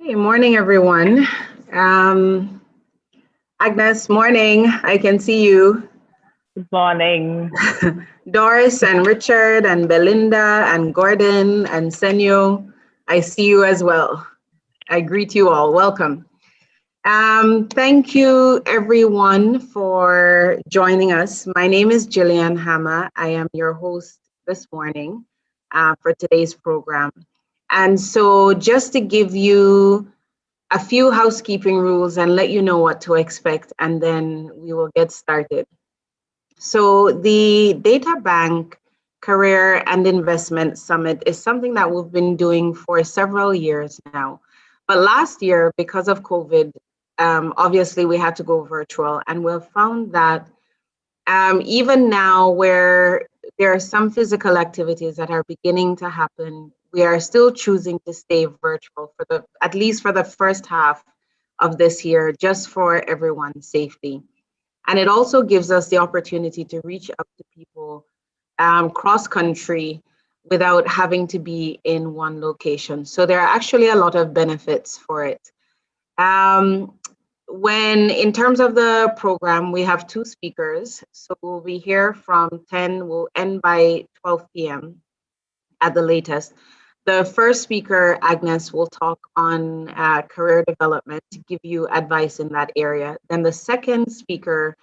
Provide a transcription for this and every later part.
Okay, morning, everyone. Agnes, morning. I can see you. Good morning. Doris and Richard and Belinda and Gordon and Senyo, I see you as well. I greet you all. Welcome. Thank you, everyone, for joining us. My name is Jillian Hammer. I am your host this morning for today's program. And so just to give you a few housekeeping rules and let you know what to expect, and then we will get started. So the Databank Career and Investment Summit is something that we've been doing for several years now. But last year, because of COVID, obviously we had to go virtual, and we've found that even now where there are some physical activities that are beginning to happen, we are still choosing to stay virtual for at least for the first half of this year, just for everyone's safety. And it also gives us the opportunity to reach out to people cross country without having to be in one location. So there are actually a lot of benefits for it. When in terms of the program, we have two speakers. So we'll be here from 10, we'll end by 12 p.m. at the latest. The first speaker, Agnes, will talk on career development to give you advice in that area. Then the second speaker,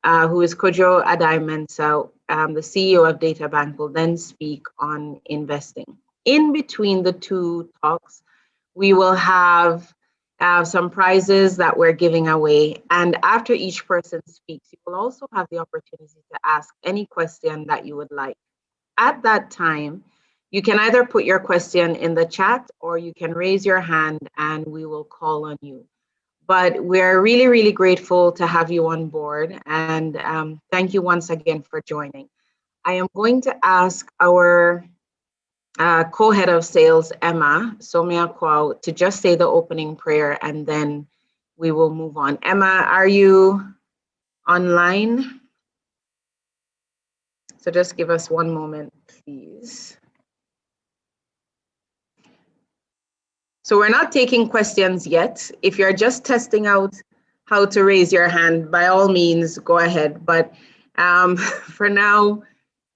who is Kojo Addae-Mensah, the CEO of Databank, will then speak on investing. In between the two talks, we will have some prizes that we're giving away. And after each person speaks, you will also have the opportunity to ask any question that you would like. At that time, you can either put your question in the chat or you can raise your hand and we will call on you. But we're really, really grateful to have you on board, and thank you once again for joining. I am going to ask our co-head of sales, Emma Somia Kwao, to just say the opening prayer and then we will move on. Emma, are you online? So just give us one moment, please. So we're not taking questions yet. If you're just testing out how to raise your hand, by all means, go ahead. But for now,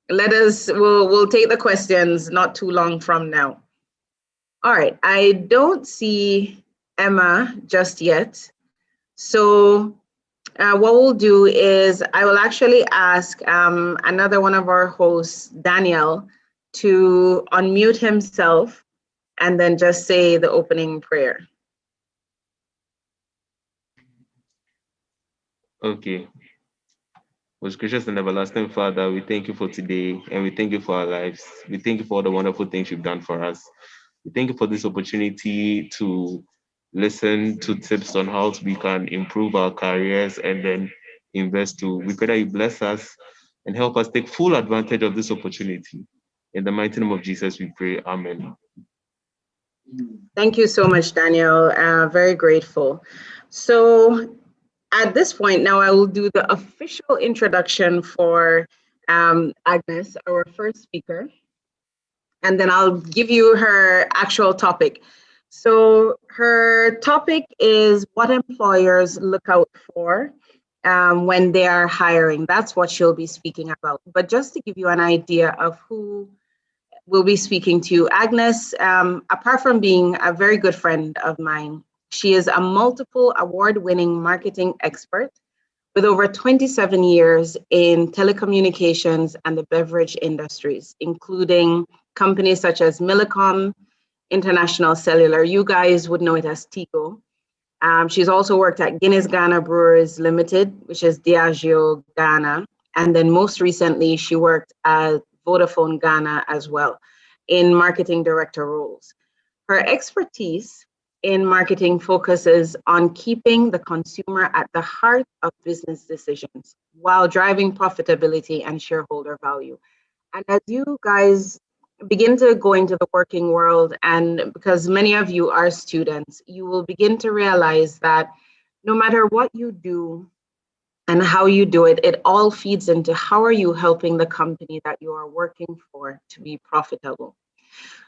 we'll take the questions not too long from now. All right, I don't see Emma just yet. So what we'll do is I will actually ask another one of our hosts, Daniel, to unmute himself and then just say the opening prayer. Okay. Most gracious and everlasting Father, we thank you for today and we thank you for our lives. We thank you for all the wonderful things you've done for us. We thank you for this opportunity to listen to tips on how we can improve our careers and then invest too. We pray that you bless us and help us take full advantage of this opportunity. In the mighty name of Jesus, we pray. Amen. Thank you so much, Daniel. Very grateful. So at this point now, I will do the official introduction for Agnes, our first speaker, and then I'll give you her actual topic. So her topic is what employers look out for when they are hiring. That's what she'll be speaking about. But just to give you an idea of who will be speaking to you, Agnes, apart from being a very good friend of mine, she is a multiple award-winning marketing expert with over 27 years in telecommunications and the beverage industries, including companies such as Millicom, International Cellular. You guys would know it as Tigo. She's also worked at Guinness Ghana Brewers Limited, which is Diageo Ghana. And then most recently, she worked at Vodafone Ghana as well in marketing director roles. Her expertise in marketing focuses on keeping the consumer at the heart of business decisions while driving profitability and shareholder value. And as you guys begin to go into the working world, and because many of you are students, you will begin to realize that no matter what you do and how you do it, it all feeds into how are you helping the company that you are working for to be profitable.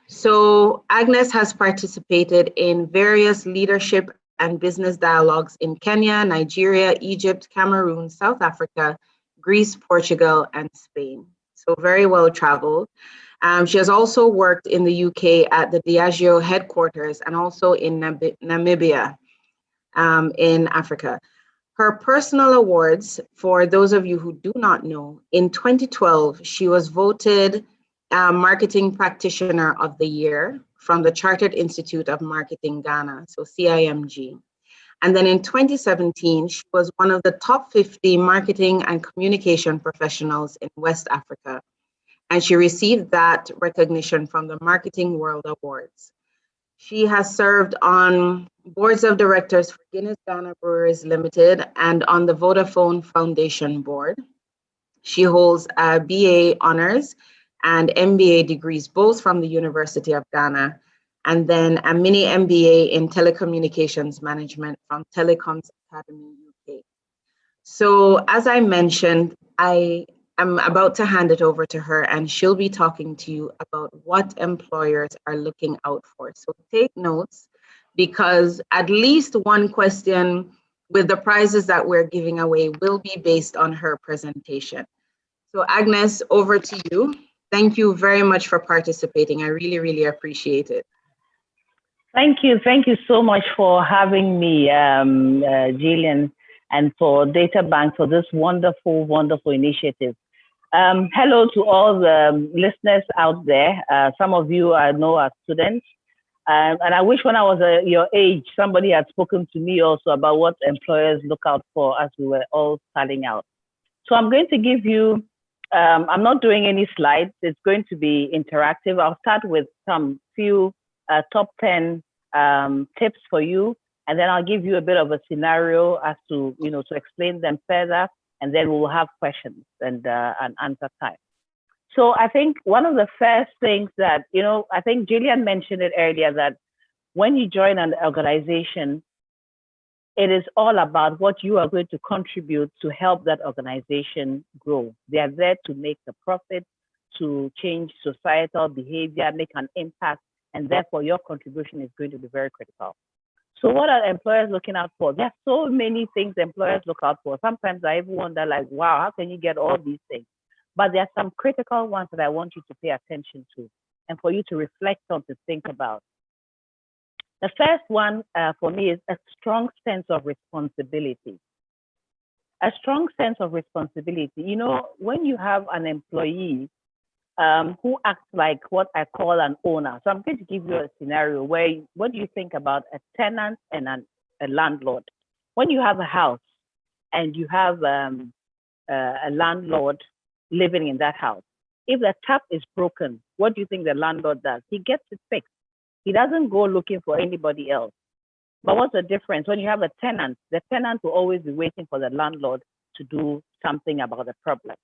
So Agnes has participated in various leadership and business dialogues in Kenya, Nigeria, Egypt, Cameroon, South Africa, Greece, Portugal, and Spain. So very well traveled. She has also worked in the UK at the Diageo headquarters and also in Namibia in Africa. Her personal awards, for those of you who do not know, in 2012, she was voted Marketing Practitioner of the Year from the Chartered Institute of Marketing Ghana, so CIMG. And then in 2017, she was one of the top 50 marketing and communication professionals in West Africa. And she received that recognition from the Marketing World Awards. She has served on boards of directors for Guinness Ghana Brewers Limited and on the Vodafone Foundation board. She holds a BA honors and MBA degrees, both from the University of Ghana, and then a mini MBA in telecommunications management from Telecoms Academy UK. So as I mentioned, I'm about to hand it over to her and she'll be talking to you about what employers are looking out for. So take notes, because at least one question with the prizes that we're giving away will be based on her presentation. So Agnes, over to you. Thank you very much for participating. I really, really appreciate it. Thank you. Thank you so much for having me, Jillian, and for Databank for this wonderful, wonderful initiative. Hello to all the listeners out there. Some of you I know are students. And I wish when I was your age, somebody had spoken to me also about what employers look out for as we were all starting out. So I'm going to give you, I'm not doing any slides. It's going to be interactive. I'll start with some few top 10 tips for you. And then I'll give you a bit of a scenario as to, to explain them further. And then we'll have questions and answer time. So I think one of the first things that, I think Jillian mentioned it earlier, that when you join an organization, it is all about what you are going to contribute to help that organization grow. They are there to make the profit, to change societal behavior, make an impact, and therefore your contribution is going to be very critical. So what are employers looking out for? There are so many things employers look out for. Sometimes I even wonder, like, wow, how can you get all these things? But there are some critical ones that I want you to pay attention to and for you to reflect on, to think about. The first one for me is a strong sense of responsibility. A strong sense of responsibility. When you have an employee who acts like what I call an owner. So I'm going to give you a scenario where, what do you think about a tenant and a landlord? When you have a house and you have a landlord living in that house, if the tap is broken, what do you think the landlord does? He gets it fixed. He doesn't go looking for anybody else. But what's the difference? When you have a tenant, the tenant will always be waiting for the landlord to do something about the problem.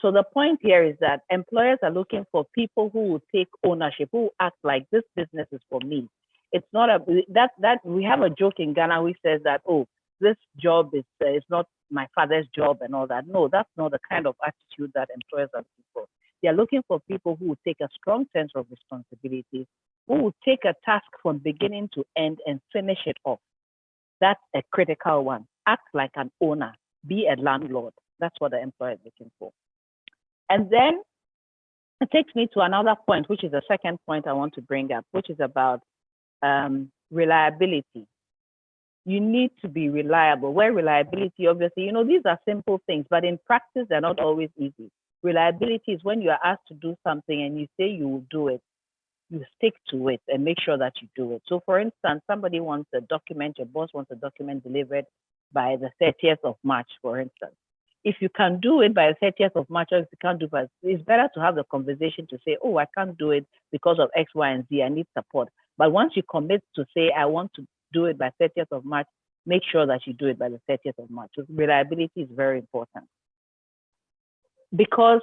So the point here is that employers are looking for people who will take ownership, who act like this business is for me. It's not that we have a joke in Ghana which says that, oh, this job is not my father's job and all that. No, that's not the kind of attitude that employers are looking for. They are looking for people who will take a strong sense of responsibility, who will take a task from beginning to end and finish it off. That's a critical one. Act like an owner, be a landlord. That's what the employer is looking for. And then it takes me to another point, which is the second point I want to bring up, which is about reliability. You need to be reliable. Where reliability, obviously, these are simple things, but in practice, they're not always easy. Reliability is when you are asked to do something and you say you will do it, you stick to it and make sure that you do it. So for instance, somebody wants a document, your boss wants a document delivered by the 30th of March, for instance. If you can do it by the 30th of March, or if you can't do it, it's better to have the conversation to say, oh, I can't do it because of X, Y, and Z, I need support. But once you commit to say, I want to do it by 30th of March, make sure that you do it by the 30th of March. So reliability is very important. Because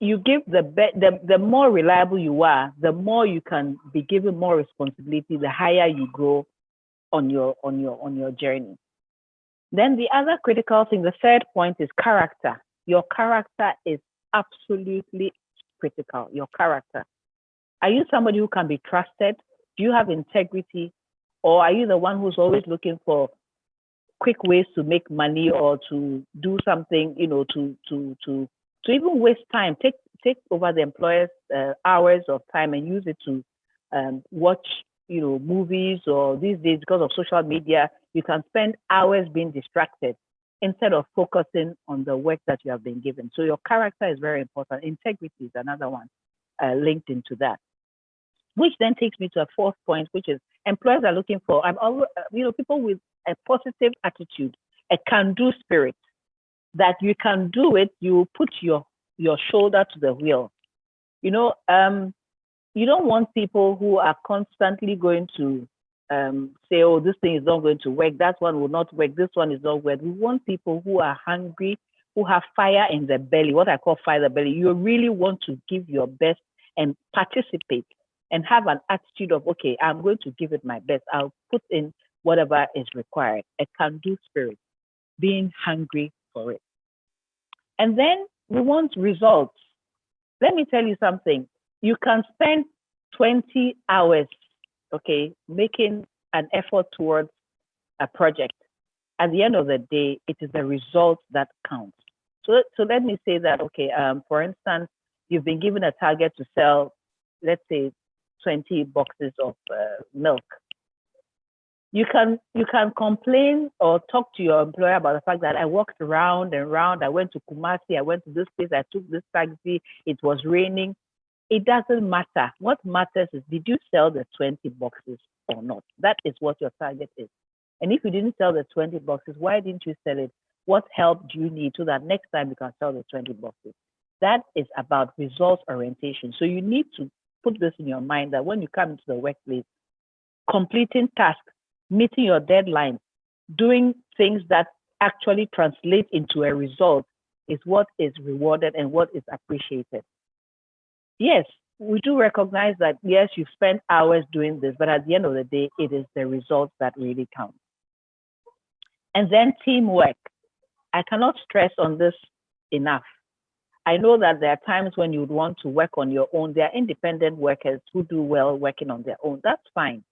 you give the more reliable you are, the more you can be given more responsibility, the higher you grow on your journey. Then the other critical thing, the third point is character. Your character is absolutely critical. Your character. Are you somebody who can be trusted? Do you have integrity? Or are you the one who's always looking for quick ways to make money or to do something, to even waste time, take over the employer's hours of time and use it to watch, movies, or these days because of social media, you can spend hours being distracted instead of focusing on the work that you have been given. So your character is very important. Integrity is another one linked into that. Which then takes me to a fourth point, which is employers are looking for, people with a positive attitude, a can-do spirit, that you can do it, you put your shoulder to the wheel. You don't want people who are constantly going to say, oh, this thing is not going to work, that one will not work, this one is not work. We want people who are hungry, who have fire in their belly, what I call fire in the belly. You really want to give your best and participate and have an attitude of, okay, I'm going to give it my best. I'll put in whatever is required. A can-do spirit, being hungry for it. And then we want results. Let me tell you something. You can spend 20 hours, okay, making an effort towards a project. At the end of the day, it is the result that counts. So let me say that, okay, for instance, you've been given a target to sell, let's say, 20 boxes of milk. You can complain or talk to your employer about the fact that I walked around and around, I went to Kumasi, I went to this place, I took this taxi, it was raining. It doesn't matter. What matters is, did you sell the 20 boxes or not? That is what your target is. And if you didn't sell the 20 boxes, why didn't you sell it? What help do you need so that next time you can sell the 20 boxes? That is about results orientation. So you need to put this in your mind that when you come into the workplace, completing tasks, meeting your deadlines, doing things that actually translate into a result is what is rewarded and what is appreciated. Yes, we do recognize that, yes, you spend hours doing this, but at the end of the day, it is the results that really count. And then teamwork. I cannot stress on this enough. I know that there are times when you would want to work on your own. There are independent workers who do well working on their own. That's fine.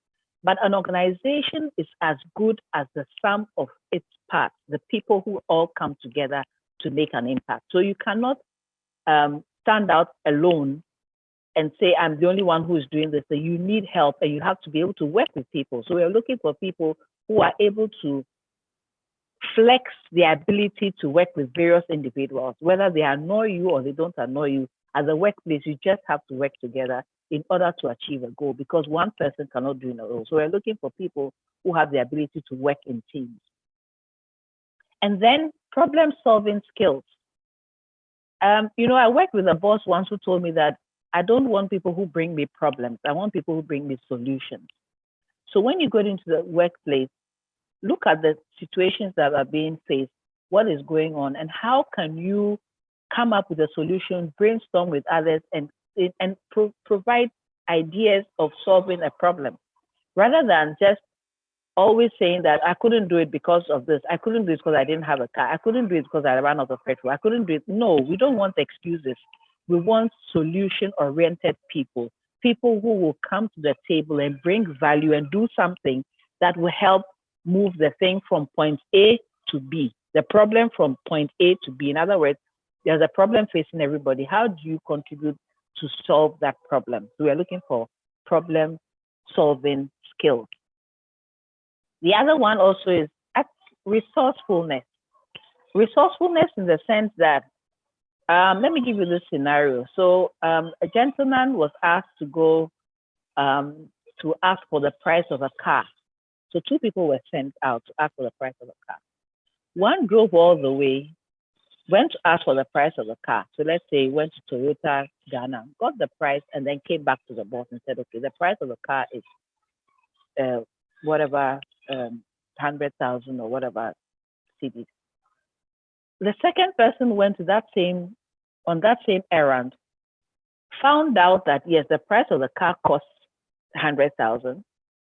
But an organization is as good as the sum of its parts, the people who all come together to make an impact. So you cannot stand out alone and say, I'm the only one who is doing this. So you need help and you have to be able to work with people. So we're looking for people who are able to flex their ability to work with various individuals, whether they annoy you or they don't annoy you. As a workplace, you just have to work together in order to achieve a goal, because one person cannot do it alone. So we're looking for people who have the ability to work in teams. And then problem-solving skills. I worked with a boss once who told me that I don't want people who bring me problems. I want people who bring me solutions. So when you go into the workplace, look at the situations that are being faced, what is going on, and how can you come up with a solution, brainstorm with others, and provide ideas of solving a problem, rather than just always saying that I couldn't do it because of this. I couldn't do it because I didn't have a car. I couldn't do it because I ran out of petrol. I couldn't do it. No, we don't want excuses. We want solution-oriented people, people who will come to the table and bring value and do something that will help move the thing from point A to B, the problem from point A to B. In other words, there's a problem facing everybody. How do you contribute to solve that problem? So we are looking for problem-solving skills. The other one also is resourcefulness. Resourcefulness in the sense that, let me give you this scenario. So a gentleman was asked to go to ask for the price of a car. So two people were sent out to ask for the price of a car. One drove all the way, went to ask for the price of a car. So let's say went to Toyota Ghana, got the price, and then came back to the boss and said, okay, the price of a car is whatever, 100,000 or whatever cedis. The second person went to on that same errand, found out that yes, the price of the car costs 100,000,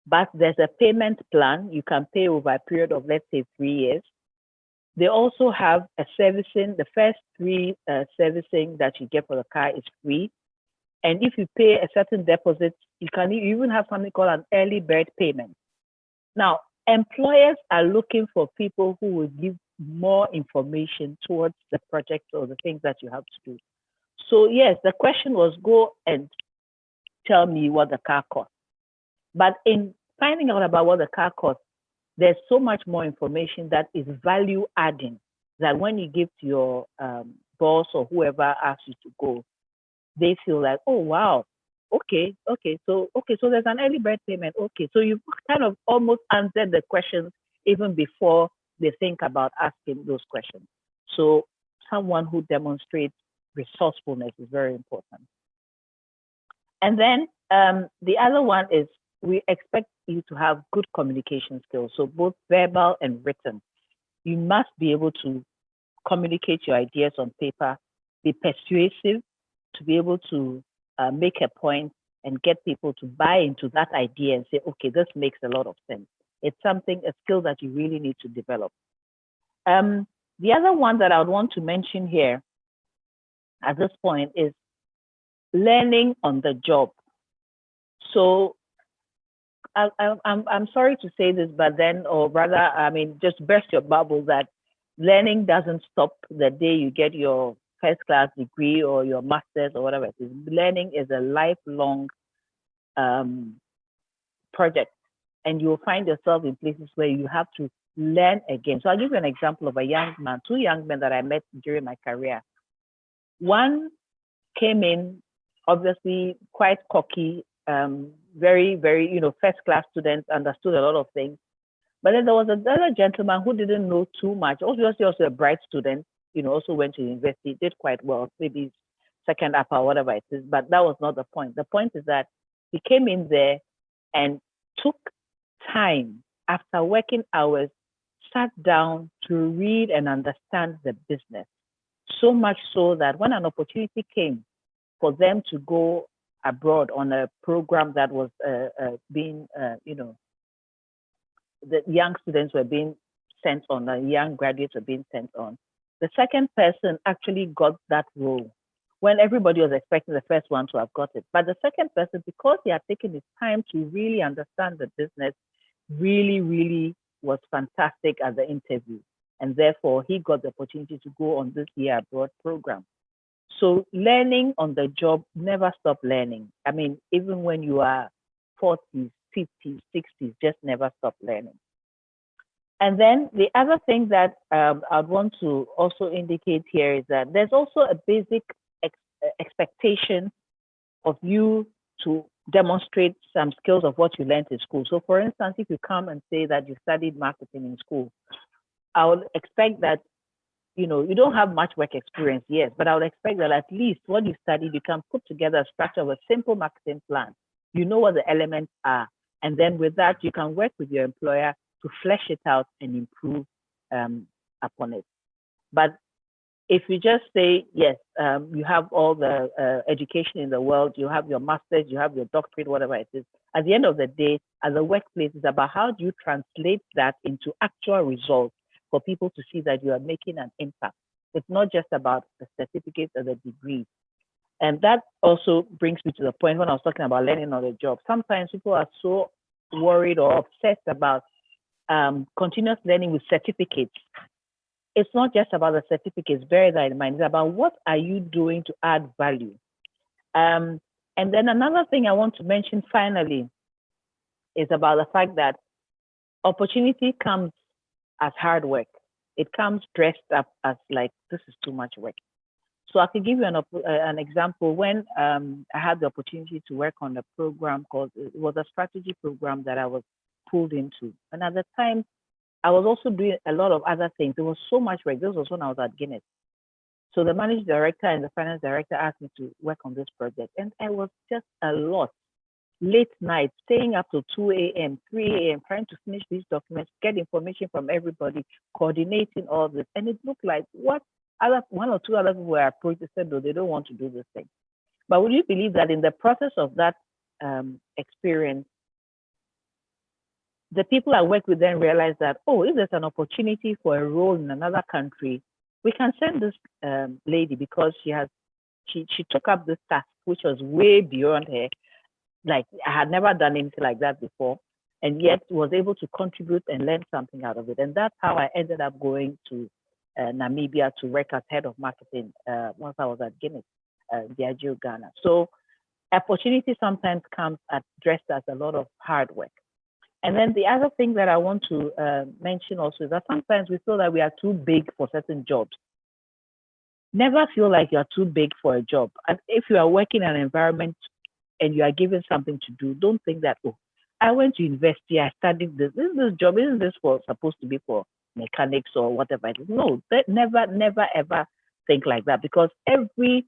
but there's a payment plan. You can pay over a period of, let's say, 3 years. They also have a servicing. The first 3 servicing that you get for the car is free. And if you pay a certain deposit, you even have something called an early bird payment. Now, employers are looking for people who will give more information towards the project or the things that you have to do. So yes, the question was, go and tell me what the car costs. But in finding out about what the car costs, there's so much more information that is value adding, that when you give to your boss or whoever asks you to go, they feel like, oh wow, okay, so there's an early bird payment. Okay, so you've kind of almost answered the questions even before they think about asking those questions. So someone who demonstrates resourcefulness is very important. And then the other one is, we expect you to have good communication skills, so both verbal and written. You must be able to communicate your ideas on paper, be persuasive, to be able to make a point and get people to buy into that idea and say, okay, this makes a lot of sense. It's a skill that you really need to develop. The other one that I would want to mention here at this point is learning on the job. So I'm sorry to say this, but then, or rather, I mean, just burst your bubble that learning doesn't stop the day you get your first class degree or your master's or whatever it is. Learning is a lifelong project, and you'll find yourself in places where you have to learn again. So I'll give you an example of a young man, 2 young men that I met during my career. One came in, obviously quite cocky, very, very, first class student, understood a lot of things. But then there was another gentleman who didn't know too much, obviously also a bright student, also went to university, did quite well, maybe second upper, whatever it is, but that was not the point. The point is that he came in there and took time after working hours, sat down to read and understand the business. So much so that when an opportunity came for them to go abroad on a program that was being, the young students were being sent on, the young graduates were being sent on, the second person actually got that role when everybody was expecting the first one to have got it. But the second person, because he had taken his time to really understand the business, really, really was fantastic at the interview. And therefore, he got the opportunity to go on this year abroad program. So learning on the job, never stop learning. I mean, even when you are 40s, 50s, 60s, just never stop learning. And then the other thing that I'd want to also indicate here is that there's also a basic expectation of you to demonstrate some skills of what you learned in school. So for instance, if you come and say that you studied marketing in school, I would expect that, you don't have much work experience, yes, but I would expect that at least what you studied, you can put together a structure of a simple marketing plan. You know what the elements are. And then with that, you can work with your employer to flesh it out and improve upon it. But if you just say, yes, you have all the education in the world, you have your master's, you have your doctorate, whatever it is, at the end of the day, at the workplace, it's about how do you translate that into actual results for people to see that you are making an impact. It's not just about the certificates or the degrees. And that also brings me to the point when I was talking about learning on the job. Sometimes people are so worried or obsessed about continuous learning with certificates. It's not just about the certificates, bear that in mind. It's about what are you doing to add value. And then another thing I want to mention finally is about the fact that opportunity comes as hard work. It comes dressed up as like, this is too much work. So I can give you an example. When I had the opportunity to work on a program it was a strategy program that I was pulled into. And at the time, I was also doing a lot of other things. There was so much work. This was when I was at Guinness. So the managing director and the finance director asked me to work on this project. And it was just a lot. Late nights, staying up to 2 a.m., 3 a.m., trying to finish these documents, get information from everybody, coordinating all this. And it looked like one or two other people were approached and said, no, they don't want to do this thing. But would you believe that in the process of that experience, the people I work with then realize that, oh, if there's an opportunity for a role in another country, we can send this lady because she took up this task, which was way beyond her. Like, I had never done anything like that before, and yet was able to contribute and learn something out of it. And that's how I ended up going to Namibia to work as head of marketing once I was at Guinness, Diageo Ghana. So opportunity sometimes comes dressed as a lot of hard work. And then the other thing that I want to mention also is that sometimes we feel that we are too big for certain jobs. Never feel like you're too big for a job. And if you are working in an environment and you are given something to do, don't think that, oh, I went to university, I studied this. This job, isn't this supposed to be for mechanics or whatever it is? No, never, ever think like that, because every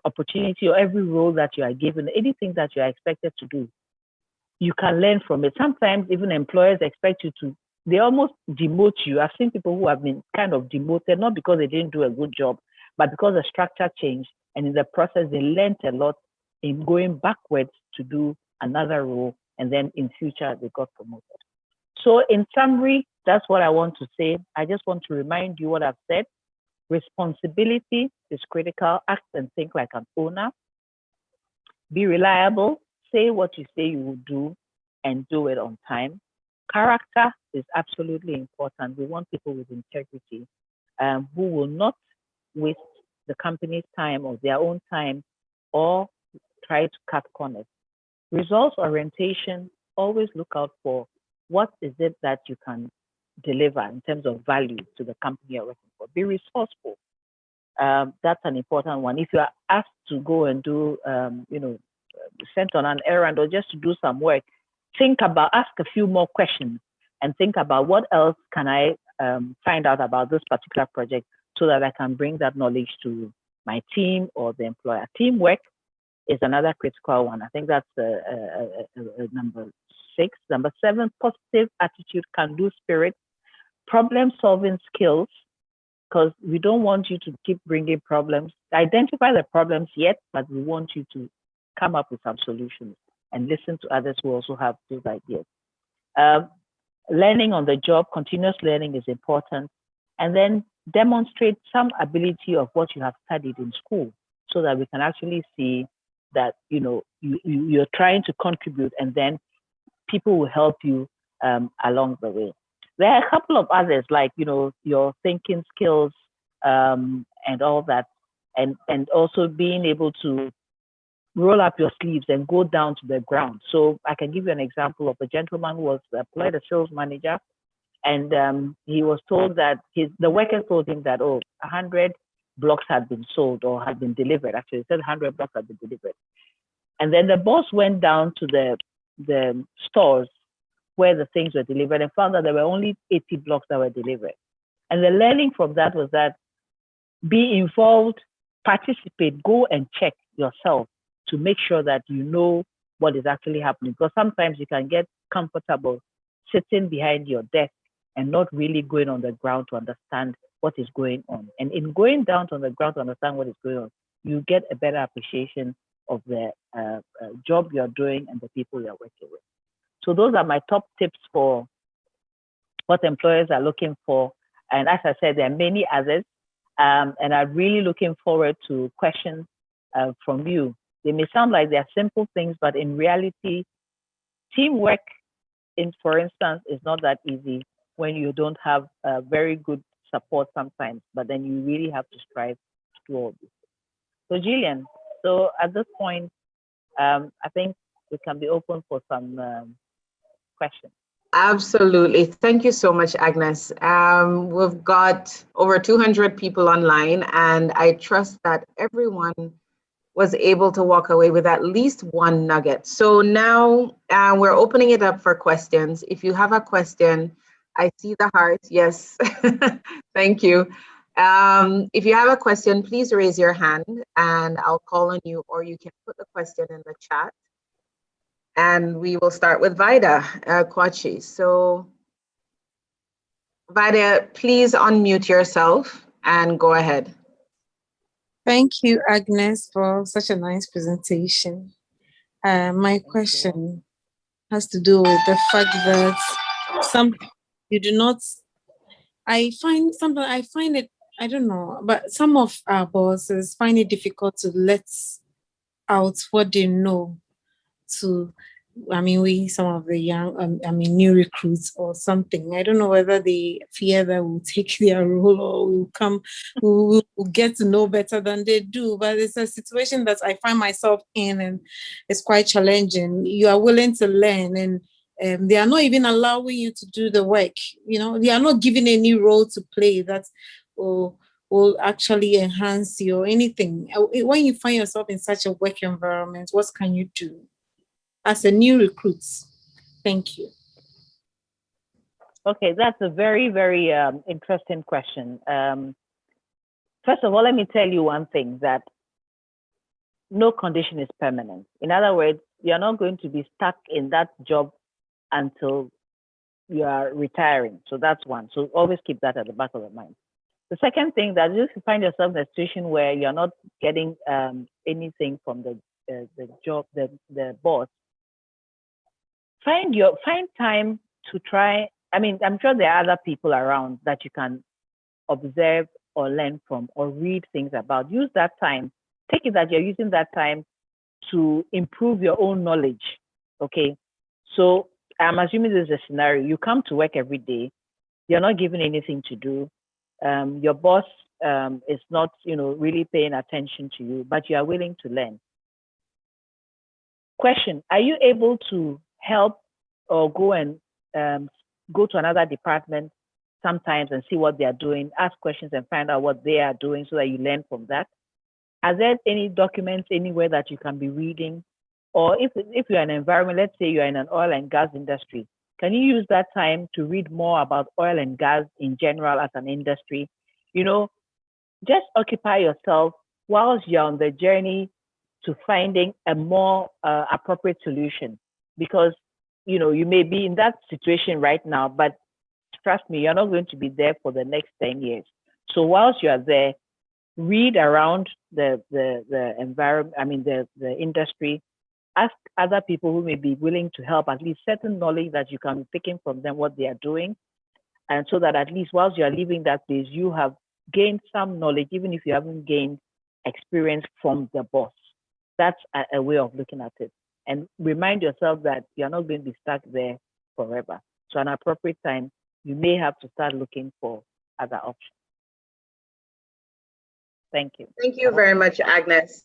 opportunity or every role that you are given, anything that you are expected to do, you can learn from it. Sometimes even employers expect you to, they almost demote you. I've seen people who have been kind of demoted, not because they didn't do a good job, but because the structure changed. And in the process, they learned a lot in going backwards to do another role. And then in future, they got promoted. So in summary, that's what I want to say. I just want to remind you what I've said. Responsibility is critical. Act and think like an owner. Be reliable. Say what you say you will do and do it on time. Character is absolutely important. We want people with integrity who will not waste the company's time or their own time or try to cut corners. Results orientation, always look out for what is it that you can deliver in terms of value to the company you're working for. Be resourceful. That's an important one. If you are asked to go and do, sent on an errand or just to do some work, ask a few more questions and think about what else can I find out about this particular project so that I can bring that knowledge to my team or the employer. Teamwork is another critical one. I think that's number 6. Number 7, positive attitude, can-do spirit, problem-solving skills, because we don't want you to keep bringing problems. Identify the problems yet, but we want you to come up with some solutions and listen to others who also have those ideas. Learning on the job, continuous learning is important. And then demonstrate some ability of what you have studied in school so that we can actually see that, you're trying to contribute, and then people will help you along the way. There are a couple of others, like, your thinking skills and all that, and also being able to roll up your sleeves and go down to the ground. So I can give you an example of a gentleman who was employed as sales manager, and he was told that the worker told him that, 100 blocks had been sold or had been delivered. Actually, it said 100 blocks had been delivered. And then the boss went down to the stores where the things were delivered and found that there were only 80 blocks that were delivered. And the learning from that was that be involved, participate, go and check yourself to make sure that you know what is actually happening. Because sometimes you can get comfortable sitting behind your desk and not really going on the ground to understand what is going on. And in going down on the ground to understand what is going on, you get a better appreciation of the job you're doing and the people you're working with. So those are my top tips for what employers are looking for. And as I said, there are many others. And I'm really looking forward to questions from you. They may sound like they're simple things, but in reality, teamwork, for instance, is not that easy when you don't have very good support sometimes, but then you really have to strive to do all this. So Gillian, so at this point, I think we can be open for some questions. Absolutely. Thank you so much, Agnes. We've got over 200 people online, and I trust that everyone was able to walk away with at least one nugget. So now we're opening it up for questions. If you have a question, I see the heart. Yes, thank you. If you have a question, please raise your hand and I'll call on you, or you can put the question in the chat. And we will start with Vida Kwachi. So Vida, please unmute yourself and go ahead. Thank you, Agnes, for such a nice presentation. My question has to do with the fact that some you do not. I find it, I don't know, but some of our bosses find it difficult to let out what they know to, some of the young, new recruits or something. I don't know whether they fear that we'll take their role or we'll get to know better than they do. But it's a situation that I find myself in, and it's quite challenging. You are willing to learn, and they are not even allowing you to do the work. They are not giving any role to play that will actually enhance you or anything. When you find yourself in such a work environment, what can you do as a new recruit? Thank you. Okay, that's a very, very interesting question. First of all, let me tell you one thing, that no condition is permanent. In other words, you're not going to be stuck in that job until you are retiring. So that's one. So always keep that at the back of your mind. The second thing, that if you find yourself in a situation where you're not getting anything from the job, the boss, find time to try. I'm sure there are other people around that you can observe or learn from or read things about. Use that time. Take it that you're using that time to improve your own knowledge. Okay. So I'm assuming this is a scenario. You come to work every day. You're not given anything to do. Your boss is not, really paying attention to you, but you are willing to learn. Question: are you able to help or go and go to another department sometimes and see what they are doing, ask questions and find out what they are doing so that you learn from that? Are there any documents anywhere that you can be reading? Or if you're in an environment, let's say you're in an oil and gas industry, can you use that time to read more about oil and gas in general as an industry? Just occupy yourself whilst you're on the journey to finding a more appropriate solution. Because, you may be in that situation right now, but trust me, you're not going to be there for the next 10 years. So whilst you are there, read around the environment, the industry, ask other people who may be willing to help, at least certain knowledge that you can be picking from them, what they are doing. And so that at least whilst you are leaving that place, you have gained some knowledge, even if you haven't gained experience from the boss. That's a way of looking at it. And remind yourself that you're not going to be stuck there forever. So at an appropriate time, you may have to start looking for other options. Thank you. Thank you very much, Agnes.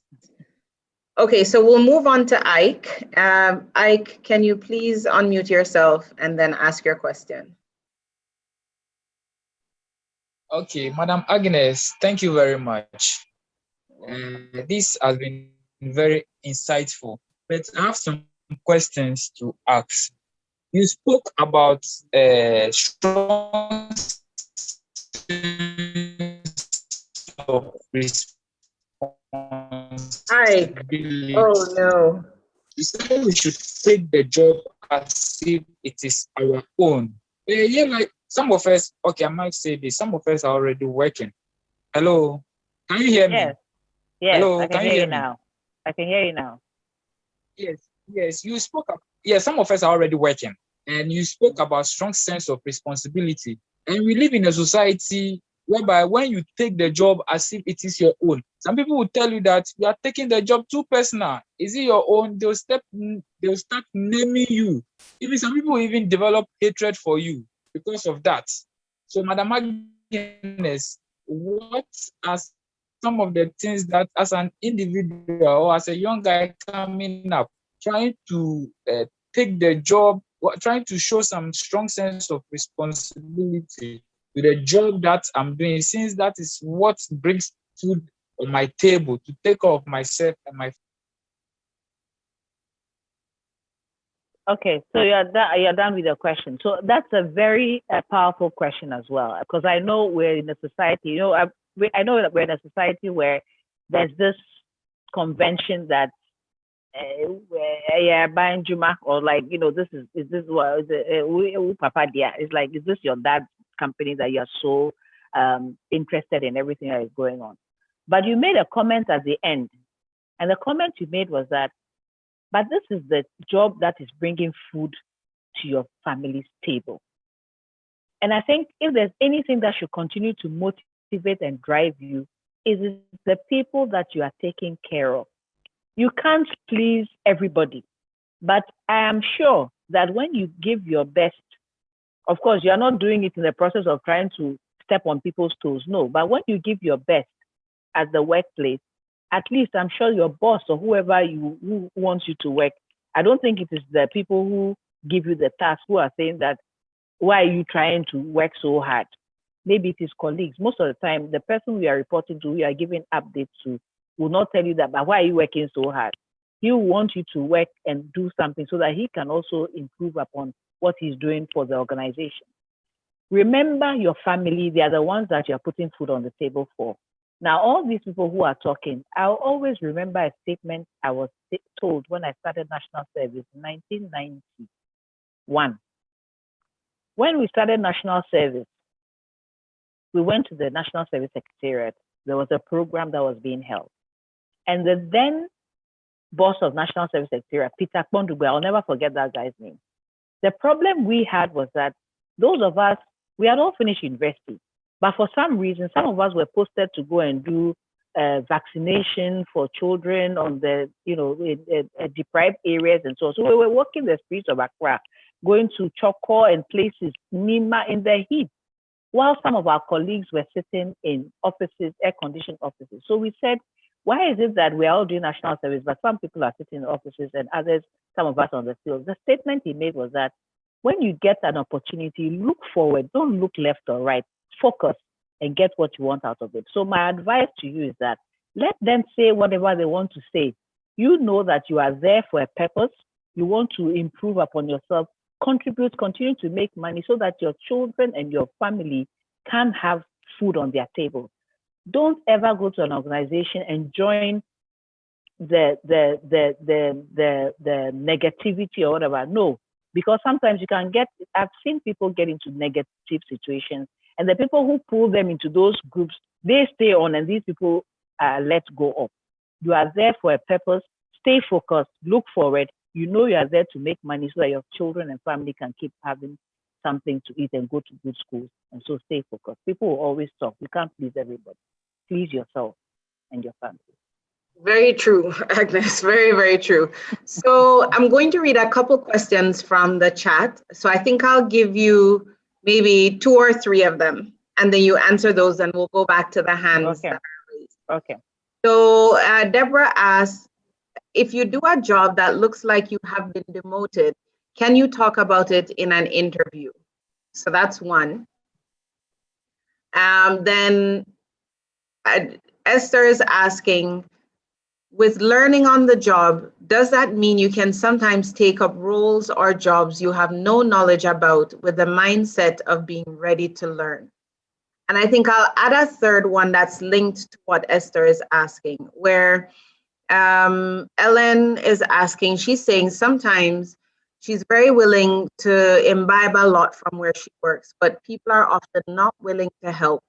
Okay, so we'll move on to Ike. Ike, can you please unmute yourself and then ask your question? Okay, Madam Agnes, thank you very much. This has been very insightful, but I have some questions to ask. You spoke about strong of responsibility. Oh no. You said we should take the job as if it is our own. Yeah, like some of us, okay, I might say this, some of us are already working. Hello, can you hear me? Yes, hello, I can hear you now. I can hear you now. Yes, you spoke up. Yeah, some of us are already working, and you spoke about strong sense of responsibility. And we live in a society whereby when you take the job as if it is your own, some people will tell you that you are taking the job too personal. Is it your own? They'll start naming you. Even some people even develop hatred for you because of that. So, Madam Agnes, what are some of the things that as an individual or as a young guy coming up, trying to take the job, trying to show some strong sense of responsibility to the job that I'm doing, since that is what brings food on my table, to take care of myself and my. Okay, so you're done with your question. So that's a very powerful question as well, because I know we're in a society, I know that we're in a society where there's this convention that buying Juma, or like, this is what Papa dear. It's like, is this your dad's company that you're so interested in everything that is going on? But you made a comment at the end, and the comment you made was that, but this is the job that is bringing food to your family's table. And I think if there's anything that should continue to motivate and drive you, is the people that you are taking care of. You can't please everybody, but I am sure that when you give your best, of course, you are not doing it in the process of trying to step on people's toes, no, but when you give your best at the workplace, at least I'm sure your boss or whoever who wants you to work, I don't think it is the people who give you the task who are saying that, why are you trying to work so hard? Maybe it is colleagues. Most of the time, the person we are reporting to, we are giving updates to, will not tell you that, but why are you working so hard? He will want you to work and do something so that he can also improve upon what he's doing for the organization. Remember your family, they are the ones that you're putting food on the table for. Now, all these people who are talking, I'll always remember a statement I was told when I started national service in 1991. When we started national service, we went to the National Service Secretariat. There was a program that was being held. And the then boss of National Service Secretariat, Peter Kpondugbe, I'll never forget that guy's name. The problem we had was that those of us, we had all finished university, but for some reason, some of us were posted to go and do vaccination for children on the, deprived areas and so on. So we were walking the streets of Accra, going to Choko and places, Nima, in the heat, while some of our colleagues were sitting in offices, air-conditioned offices. So we said, why is it that we are all doing national service, but some people are sitting in offices and others, some of us on the field? The statement he made was that when you get an opportunity, look forward, don't look left or right, focus and get what you want out of it. So my advice to you is that let them say whatever they want to say. You know that you are there for a purpose. You want to improve upon yourself, contribute, continue to make money so that your children and your family can have food on their table. Don't ever go to an organization and join the negativity or whatever. No, because sometimes you can get, I've seen people get into negative situations, and the people who pull them into those groups, they stay on, and these people are let go of. You are there for a purpose. Stay focused, look forward. You know you are there to make money so that your children and family can keep having something to eat and go to good schools. And so stay focused. People will always talk. You can't please everybody. Please yourself and your family. Very true, Agnes. Very, very true. So I'm going to read a couple questions from the chat. So I think I'll give you maybe 2 or 3 of them, and then you answer those, and we'll go back to the hands. Okay. Okay. So Deborah asks, if you do a job that looks like you have been demoted, can you talk about it in an interview? So that's one. Then Esther is asking, with learning on the job, does that mean you can sometimes take up roles or jobs you have no knowledge about with the mindset of being ready to learn? And I think I'll add a third one that's linked to what Esther is asking, where Ellen is asking, she's saying sometimes she's very willing to imbibe a lot from where she works, but people are often not willing to help.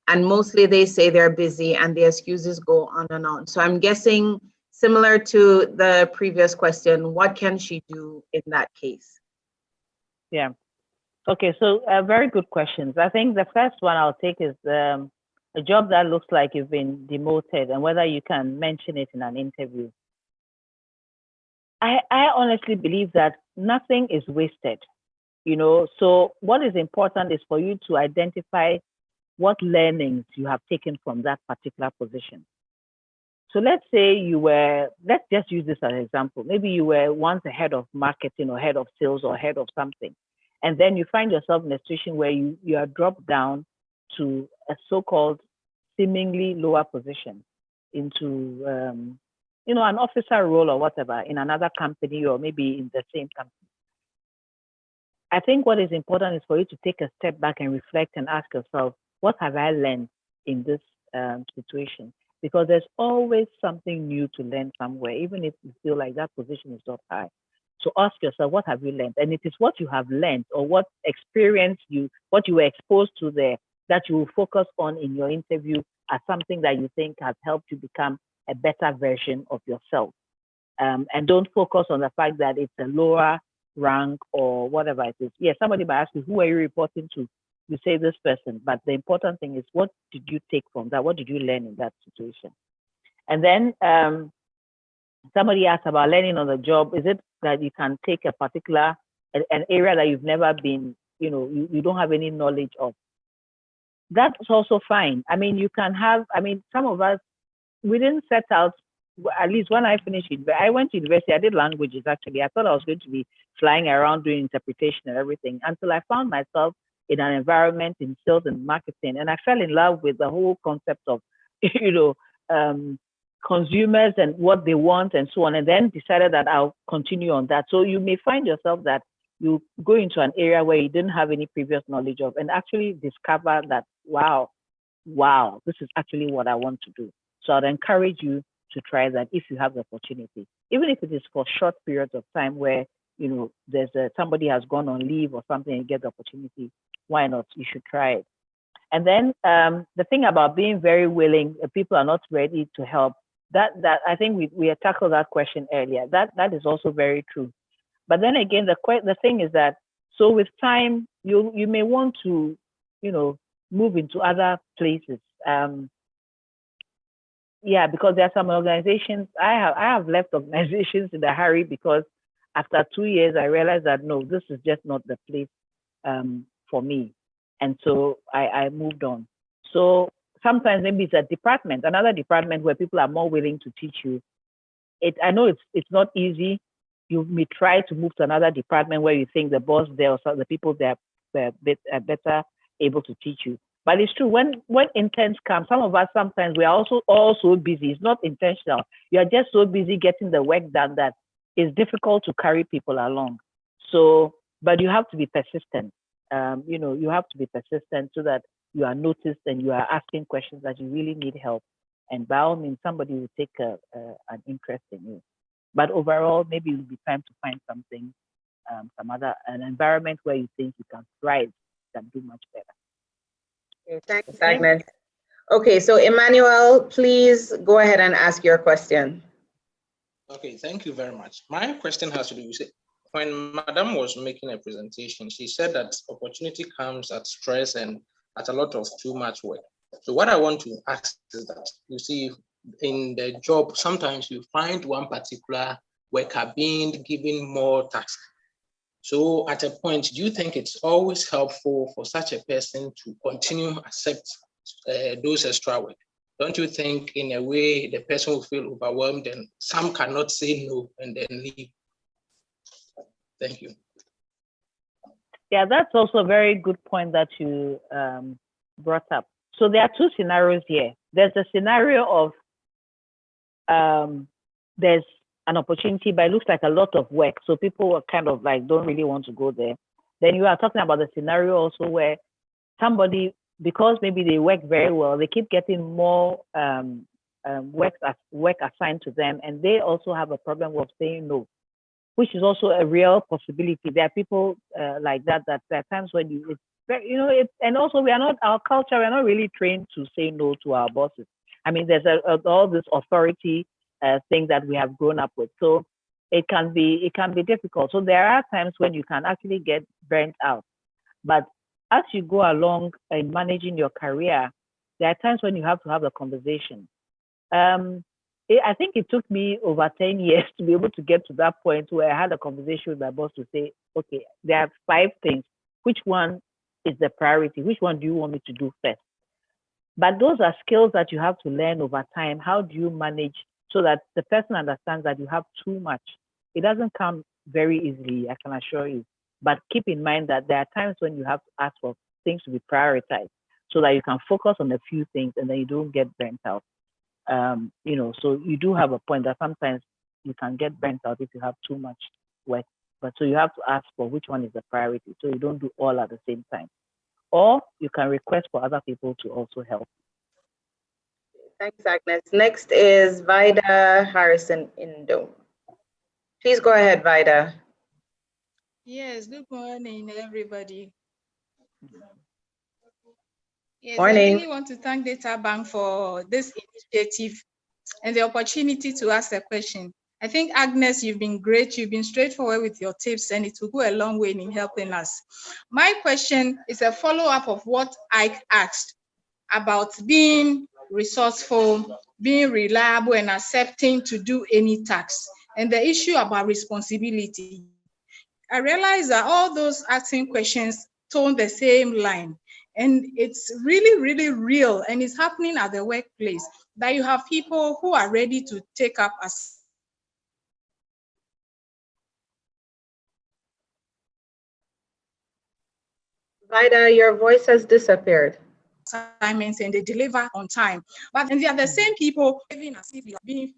And mostly they say they're busy and the excuses go on and on. So I'm guessing similar to the previous question, what can she do in that case? Yeah. Okay, so very good questions. I think the first one I'll take is a job that looks like you've been demoted and whether you can mention it in an interview. I honestly believe that nothing is wasted, so what is important is for you to identify what learnings you have taken from that particular position. So let's say let's just use this as an example. Maybe you were once a head of marketing or head of sales or head of something. And then you find yourself in a situation where you are dropped down to a so-called seemingly lower position into, an officer role or whatever in another company or maybe in the same company. I think what is important is for you to take a step back and reflect and ask yourself, what have I learned in this situation? Because there's always something new to learn somewhere, even if you feel like that position is not high. So ask yourself, what have you learned? And it is what you have learned or what experience what you were exposed to there that you will focus on in your interview as something that you think has helped you become a better version of yourself. And don't focus on the fact that it's a lower rank or whatever it is. Yes, somebody might ask you, who are you reporting to? you say this person, but the important thing is, what did you take from that? What did you learn in that situation? And then somebody asked about learning on the job. Is it that you can take a particular, an area that you've never been, you don't have any knowledge of? That's also fine. I mean, you can have, some of us, we didn't set out, at least when I finished it, I went to university, I did languages actually. I thought I was going to be flying around doing interpretation and everything, until I found myself in an environment in sales and marketing. And I fell in love with the whole concept of, consumers and what they want and so on, and then decided that I'll continue on that. So you may find yourself that you go into an area where you didn't have any previous knowledge of, and actually discover that, wow, this is actually what I want to do. So I'd encourage you to try that if you have the opportunity, even if it is for short periods of time where, there's somebody has gone on leave or something and you get the opportunity. Why not? You should try it. And then the thing about being very willing, people are not ready to help. That I think we had tackled that question earlier. That is also very true. But then again, the thing is that, so with time, you may want to, move into other places. Because there are some organizations, I have left organizations in a hurry, because after 2 years, I realized that, no, this is just not the place for me. And so I moved on. So sometimes maybe it's another department where people are more willing to teach you. I know it's not easy. You may try to move to another department where you think the boss there or the people there are better able to teach you. But it's true, when interns come, some of us sometimes we are also all so busy. It's not intentional. You are just so busy getting the work done that it's difficult to carry people along. So, but you have to be persistent. You have to be persistent so that you are noticed and you are asking questions that you really need help. And by all means, somebody will take an interest in you. But overall, maybe it will be time to find something, an environment where you think you can thrive, can do much better. Okay, thanks, Agnes. Okay, so Emmanuel, please go ahead and ask your question. Okay, thank you very much. My question has to do with, when Madam was making a presentation, she said that opportunity comes at stress and at a lot of too much work. So what I want to ask is that, you see, in the job, sometimes you find one particular worker being given more tasks. So at a point, do you think it's always helpful for such a person to continue accept those extra work? Don't you think in a way the person will feel overwhelmed and some cannot say no and then leave? Thank you. Yeah, that's also a very good point that you brought up. So there are two scenarios here. There's a scenario of there's an opportunity, but it looks like a lot of work. So people are kind of like, don't really want to go there. Then you are talking about the scenario also where somebody, because maybe they work very well, they keep getting more work assigned to them, and they also have a problem of saying no, which is also a real possibility. There are people like that there are times when and also our culture, we're not really trained to say no to our bosses. I mean, there's all this authority thing that we have grown up with. So it can be difficult. So there are times when you can actually get burnt out. But as you go along in managing your career, there are times when you have to have a conversation. I think it took me over 10 years to be able to get to that point where I had a conversation with my boss to say, okay, there are 5 things. Which one is the priority? Which one do you want me to do first? But those are skills that you have to learn over time. How do you manage so that the person understands that you have too much? It doesn't come very easily, I can assure you. But keep in mind that there are times when you have to ask for things to be prioritized so that you can focus on a few things and then you don't get burnt out. So you do have a point that sometimes you can get burnt out if you have too much work. But so you have to ask for which one is the priority so you don't do all at the same time. Or you can request for other people to also help. Thanks, Agnes. Next is Vida Harrison Indo. Please go ahead, Vida. Yes, good morning, everybody. Yes, Morning. I really want to thank Databank for this initiative and the opportunity to ask a question. I think, Agnes, you've been great. You've been straightforward with your tips, and it will go a long way in helping us. My question is a follow-up of what Ike asked about being resourceful, being reliable, and accepting to do any task, and the issue about responsibility. I realize that all those asking questions tone the same line, and it's really, really real, and it's happening at the workplace, that you have people who are ready to take up Vida, your voice has disappeared. assignments and they deliver on time. But and they are the same people living as if you are being.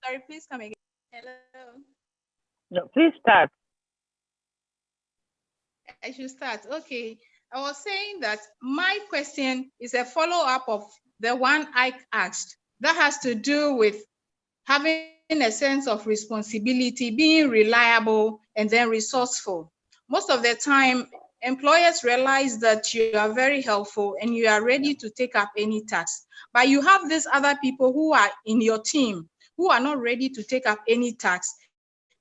Sorry, please come again. Hello. No, please start. I should start. Okay. I was saying that my question is a follow-up of the one I asked. That has to do with having a sense of responsibility, being reliable, and then resourceful. Most of the time, employers realize that you are very helpful and you are ready to take up any task. But you have these other people who are in your team who are not ready to take up any task.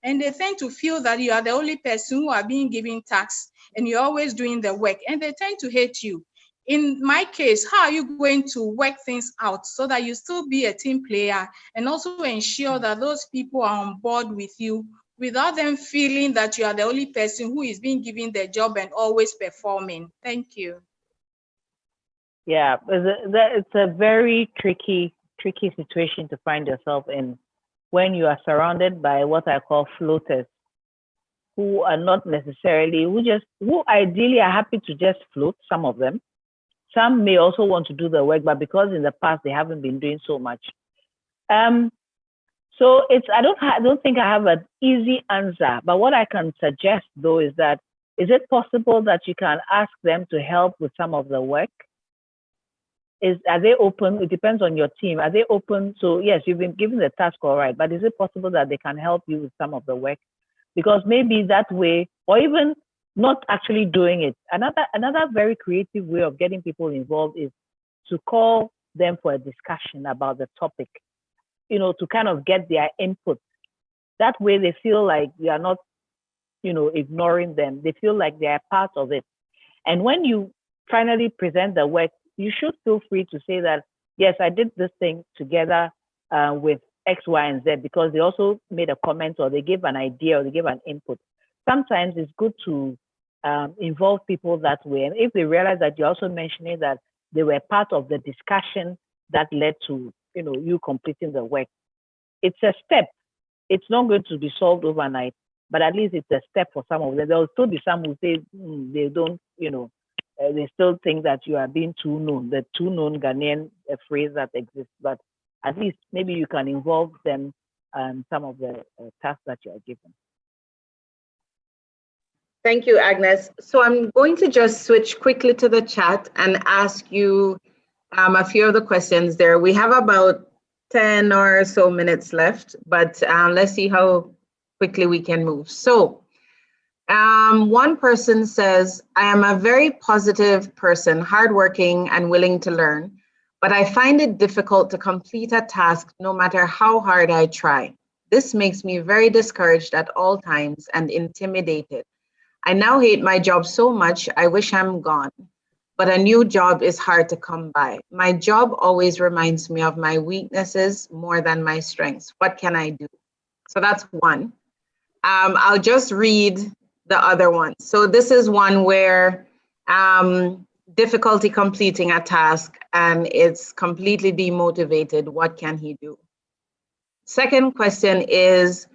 And they tend to feel that you are the only person who are being given tasks and you're always doing the work. And they tend to hate you. In my case, how are you going to work things out so that you still be a team player and also ensure that those people are on board with you without them feeling that you are the only person who is being given the job and always performing? Thank you. Yeah, it's a very tricky situation to find yourself in when you are surrounded by what I call floaters, who are not necessarily, who ideally are happy to just float, some of them. Some may also want to do the work, but because in the past they haven't been doing so much. So I don't think I have an easy answer, but what I can suggest though is that, is it possible that you can ask them to help with some of the work? Are they open? It depends on your team. Are they open? So yes, you've been given the task, all right, but is it possible that they can help you with some of the work? Because maybe that way, or even not actually doing it. Another very creative way of getting people involved is to call them for a discussion about the topic, to kind of get their input. That way they feel like you are not, ignoring them. They feel like they are part of it. And when you finally present the work, you should feel free to say that, yes, I did this thing together with X, Y, and Z, because they also made a comment or they gave an idea or they gave an input. Sometimes it's good to involve people that way. And if they realize that you're also mentioning that they were part of the discussion that led to, you completing the work, it's a step. It's not going to be solved overnight, but at least it's a step for some of them. There will still be some who say they don't, they still think that you are being too known, the too known Ghanaian phrase that exists, but at least maybe you can involve them in some of the tasks that you are given. Thank you, Agnes. So I'm going to just switch quickly to the chat and ask you a few of the questions there. We have about 10 or so minutes left, but let's see how quickly we can move. So one person says, I am a very positive person, hardworking and willing to learn, but I find it difficult to complete a task no matter how hard I try. This makes me very discouraged at all times and intimidated. I now hate my job so much, I wish I'm gone, but a new job is hard to come by. My job always reminds me of my weaknesses more than my strengths. What can I do? So that's one. I'll just read the other one. So this is one where difficulty completing a task and it's completely demotivated. What can he do? Second question is,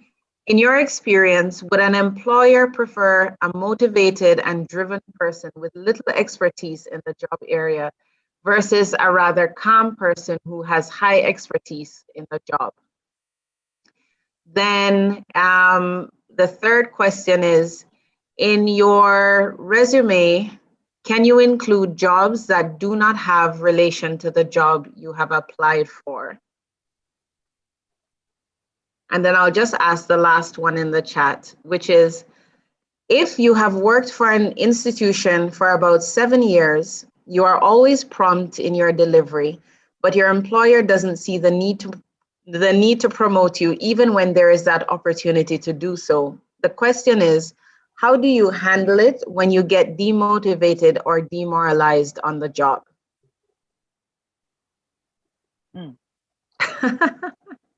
in your experience, would an employer prefer a motivated and driven person with little expertise in the job area versus a rather calm person who has high expertise in the job? Then the third question is, in your resume, can you include jobs that do not have relation to the job you have applied for? And then I'll just ask the last one in the chat, which is, if you have worked for an institution for about 7 years, you are always prompt in your delivery, but your employer doesn't see the need to promote you even when there is that opportunity to do so. The question is, how do you handle it when you get demotivated or demoralized on the job?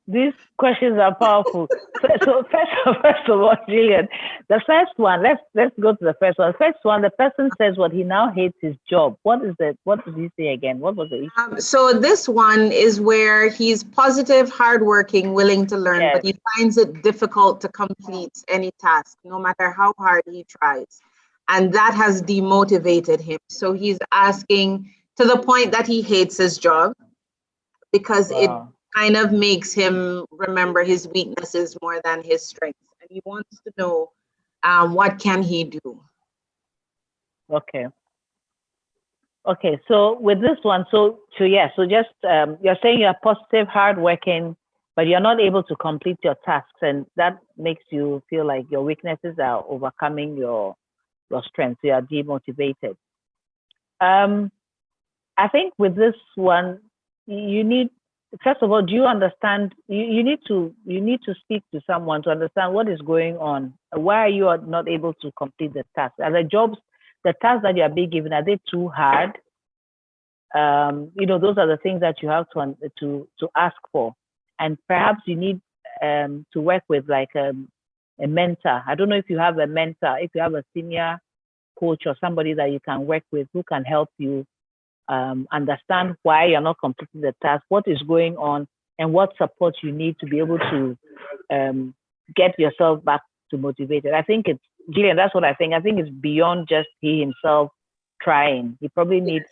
These questions are powerful. So first of all, Gillian, the first one, let's go to the first one. First one, the person says what he now hates his job. What is it? What did he say again? What was it? So this one is where he's positive, hardworking, willing to learn, Yes. but he finds it difficult to complete any task, no matter how hard he tries. And that has demotivated him. So he's asking to the point that he hates his job because it kind of makes him remember his weaknesses more than his strengths. And he wants to know what can he do? Okay. Okay, so with this one, so just you're saying you're positive, hardworking, but you're not able to complete your tasks, and that makes you feel like your weaknesses are overcoming your strengths. You are demotivated. I think with this one, you need, first of all, do you understand? You need to speak to someone to understand what is going on. Why are you not able to complete the task? Are the tasks that you are being given, are they too hard? Those are the things that you have to ask for, and perhaps you need to work with like a mentor. I don't know if you have a mentor, if you have a senior coach or somebody that you can work with who can help you understand why you're not completing the task, what is going on, and what support you need to be able to get yourself back to motivated. I think it's, Gillian, that's what I think. I think it's beyond just he himself trying. He probably needs,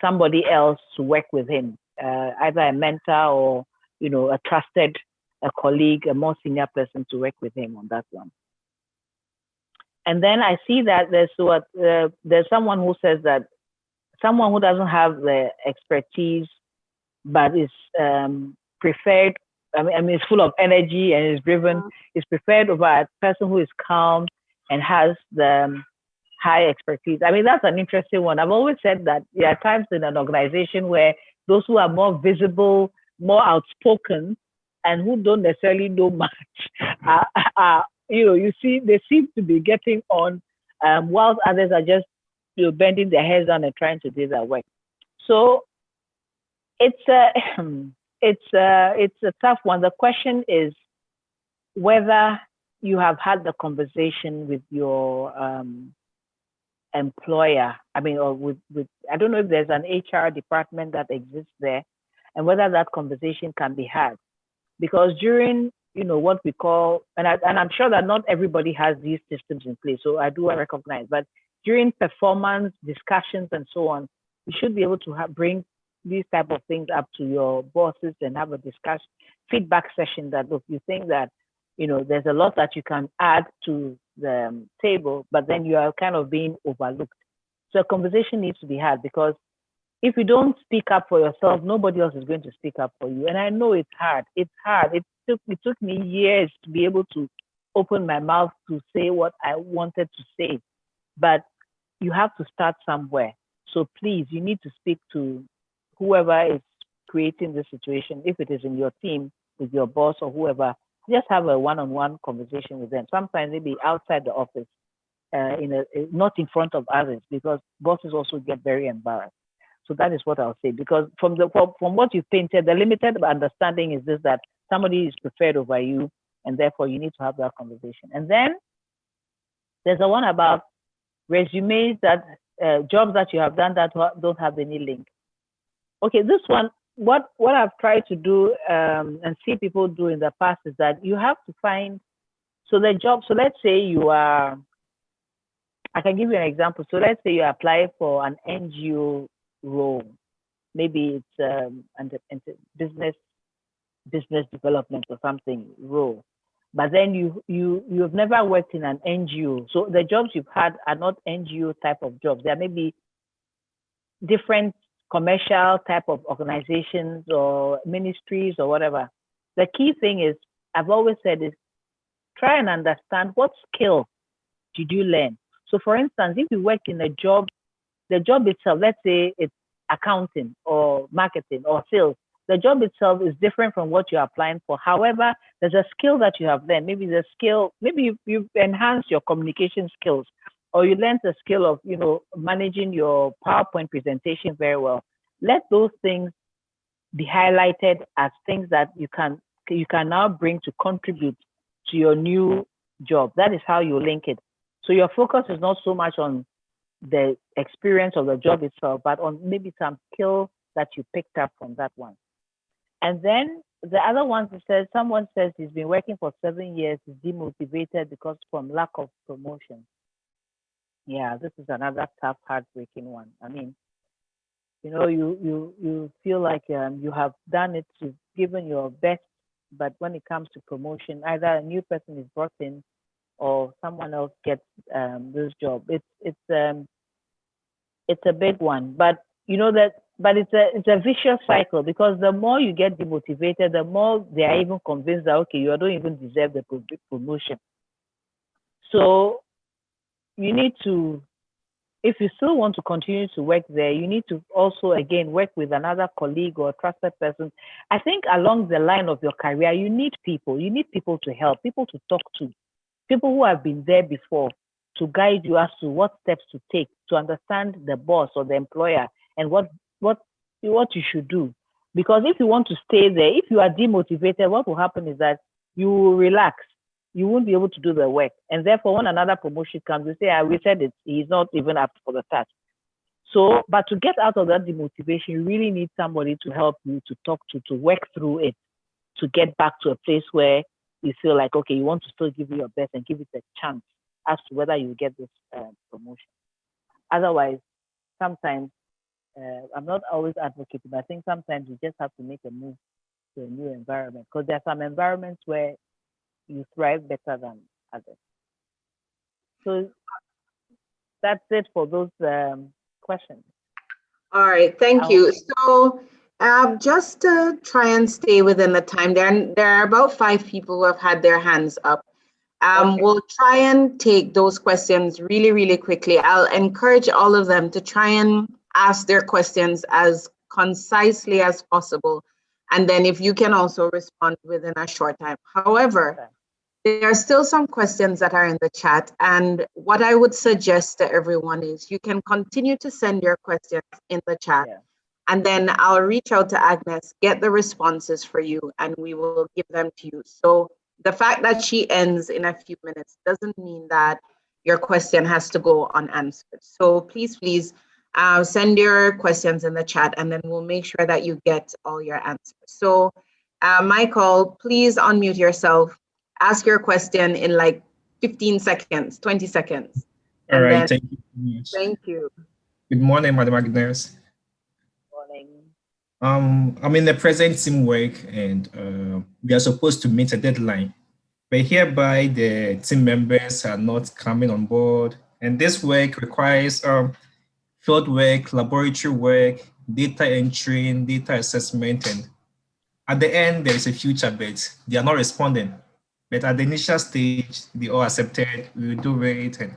somebody else to work with him, either a mentor or, a trusted colleague, a more senior person to work with him on that one. And then I see that there's someone who says that someone who doesn't have the expertise, but is preferred, I mean, is full of energy and is driven, is preferred over a person who is calm and has the high expertise. I mean, that's an interesting one. I've always said that there are times in an organization where those who are more visible, more outspoken, and who don't necessarily know much, you see, they seem to be getting on, whilst others are just bending their heads down and trying to do their work. So it's a tough one. The question is whether you have had the conversation with your employer. I mean, or with I don't know if there's an HR department that exists there, and whether that conversation can be had. Because during what we call, and I'm sure that not everybody has these systems in place, so I do recognize, but during performance discussions and so on, you should be able to bring these type of things up to your bosses and have a discussion, feedback session that, look, you think that, there's a lot that you can add to the table, but then you are kind of being overlooked. So a conversation needs to be had, because if you don't speak up for yourself, nobody else is going to speak up for you. And I know it's hard. It's hard. It took me years to be able to open my mouth to say what I wanted to say. But you have to start somewhere. So please, you need to speak to whoever is creating the situation. If it is in your team, with your boss or whoever, just have a one-on-one conversation with them. Sometimes maybe outside the office, not in front of others, because bosses also get very embarrassed. So that is what I'll say, because from what you've painted, the limited understanding is this, that somebody is preferred over you, and therefore you need to have that conversation. And then there's the one about resumes that jobs that you have done that don't have any link. Okay, this one, what I've tried to do and see people do in the past is that you have to find, so the job, so let's say you are, I can give you an example. So let's say you apply for an NGO role. Maybe it's business development or something role. But then you've never worked in an NGO. So the jobs you've had are not NGO type of jobs. There may be different commercial type of organizations or ministries or whatever. The key thing is, I've always said, is try and understand what skill did you learn. So for instance, if you work in a job, the job itself, let's say it's accounting or marketing or sales. The job itself is different from what you're applying for. However, there's a skill that you have learned. Maybe the skill, maybe you've enhanced your communication skills, or you learned the skill of, managing your PowerPoint presentation very well. Let those things be highlighted as things that you can now bring to contribute to your new job. That is how you link it. So your focus is not so much on the experience of the job itself, but on maybe some skill that you picked up from that one. And then the other one says, someone says he's been working for 7 years, he's demotivated because from lack of promotion. Yeah, this is another tough, heartbreaking one. I mean, you feel like you have done it, you've given your best, but when it comes to promotion, either a new person is brought in or someone else gets this job. It's a big one, but it's a vicious cycle, because the more you get demotivated, the more they are even convinced that, okay, you don't even deserve the promotion. So you need to, if you still want to continue to work there, you need to also, again, work with another colleague or a trusted person. I think along the line of your career, you need people. You need people to help, people to talk to, people who have been there before, to guide you as to what steps to take, to understand the boss or the employer and what you should do. Because if you want to stay there, if you are demotivated, what will happen is that you will relax. You won't be able to do the work. And therefore, when another promotion comes, you say, we said it, he's not even up for the task. So, but to get out of that demotivation, you really need somebody to help you, to talk to work through it, to get back to a place where you feel like, okay, you want to still give it your best and give it a chance as to whether you get this promotion. Otherwise, sometimes, I'm not always advocating, but I think sometimes you just have to make a move to a new environment, because there are some environments where you thrive better than others. So that's it for those questions. All right, thank you. So just to try and stay within the time, there are about 5 people who have had their hands up. Okay. We'll try and take those questions really, really quickly. I'll encourage all of them to try and ask their questions as concisely as possible. And then if you can also respond within a short time. However, there are still some questions that are in the chat. And what I would suggest to everyone is you can continue to send your questions in the chat. Yeah. And then I'll reach out to Agnes, get the responses for you, and we will give them to you. So the fact that she ends in a few minutes doesn't mean that your question has to go unanswered. So please, send your questions in the chat, and then we'll make sure that you get all your answers. So Michael, please unmute yourself, ask your question in like 15 seconds, 20 seconds. All right, thank you. Thank you. Good morning, Madam Agnes. Morning. I'm in the present team work, and we are supposed to meet a deadline, but hereby the team members are not coming on board, and this work requires field work, laboratory work, data entry, data assessment, and at the end there is a future, but they are not responding. But at the initial stage, they all accepted, we will do it. And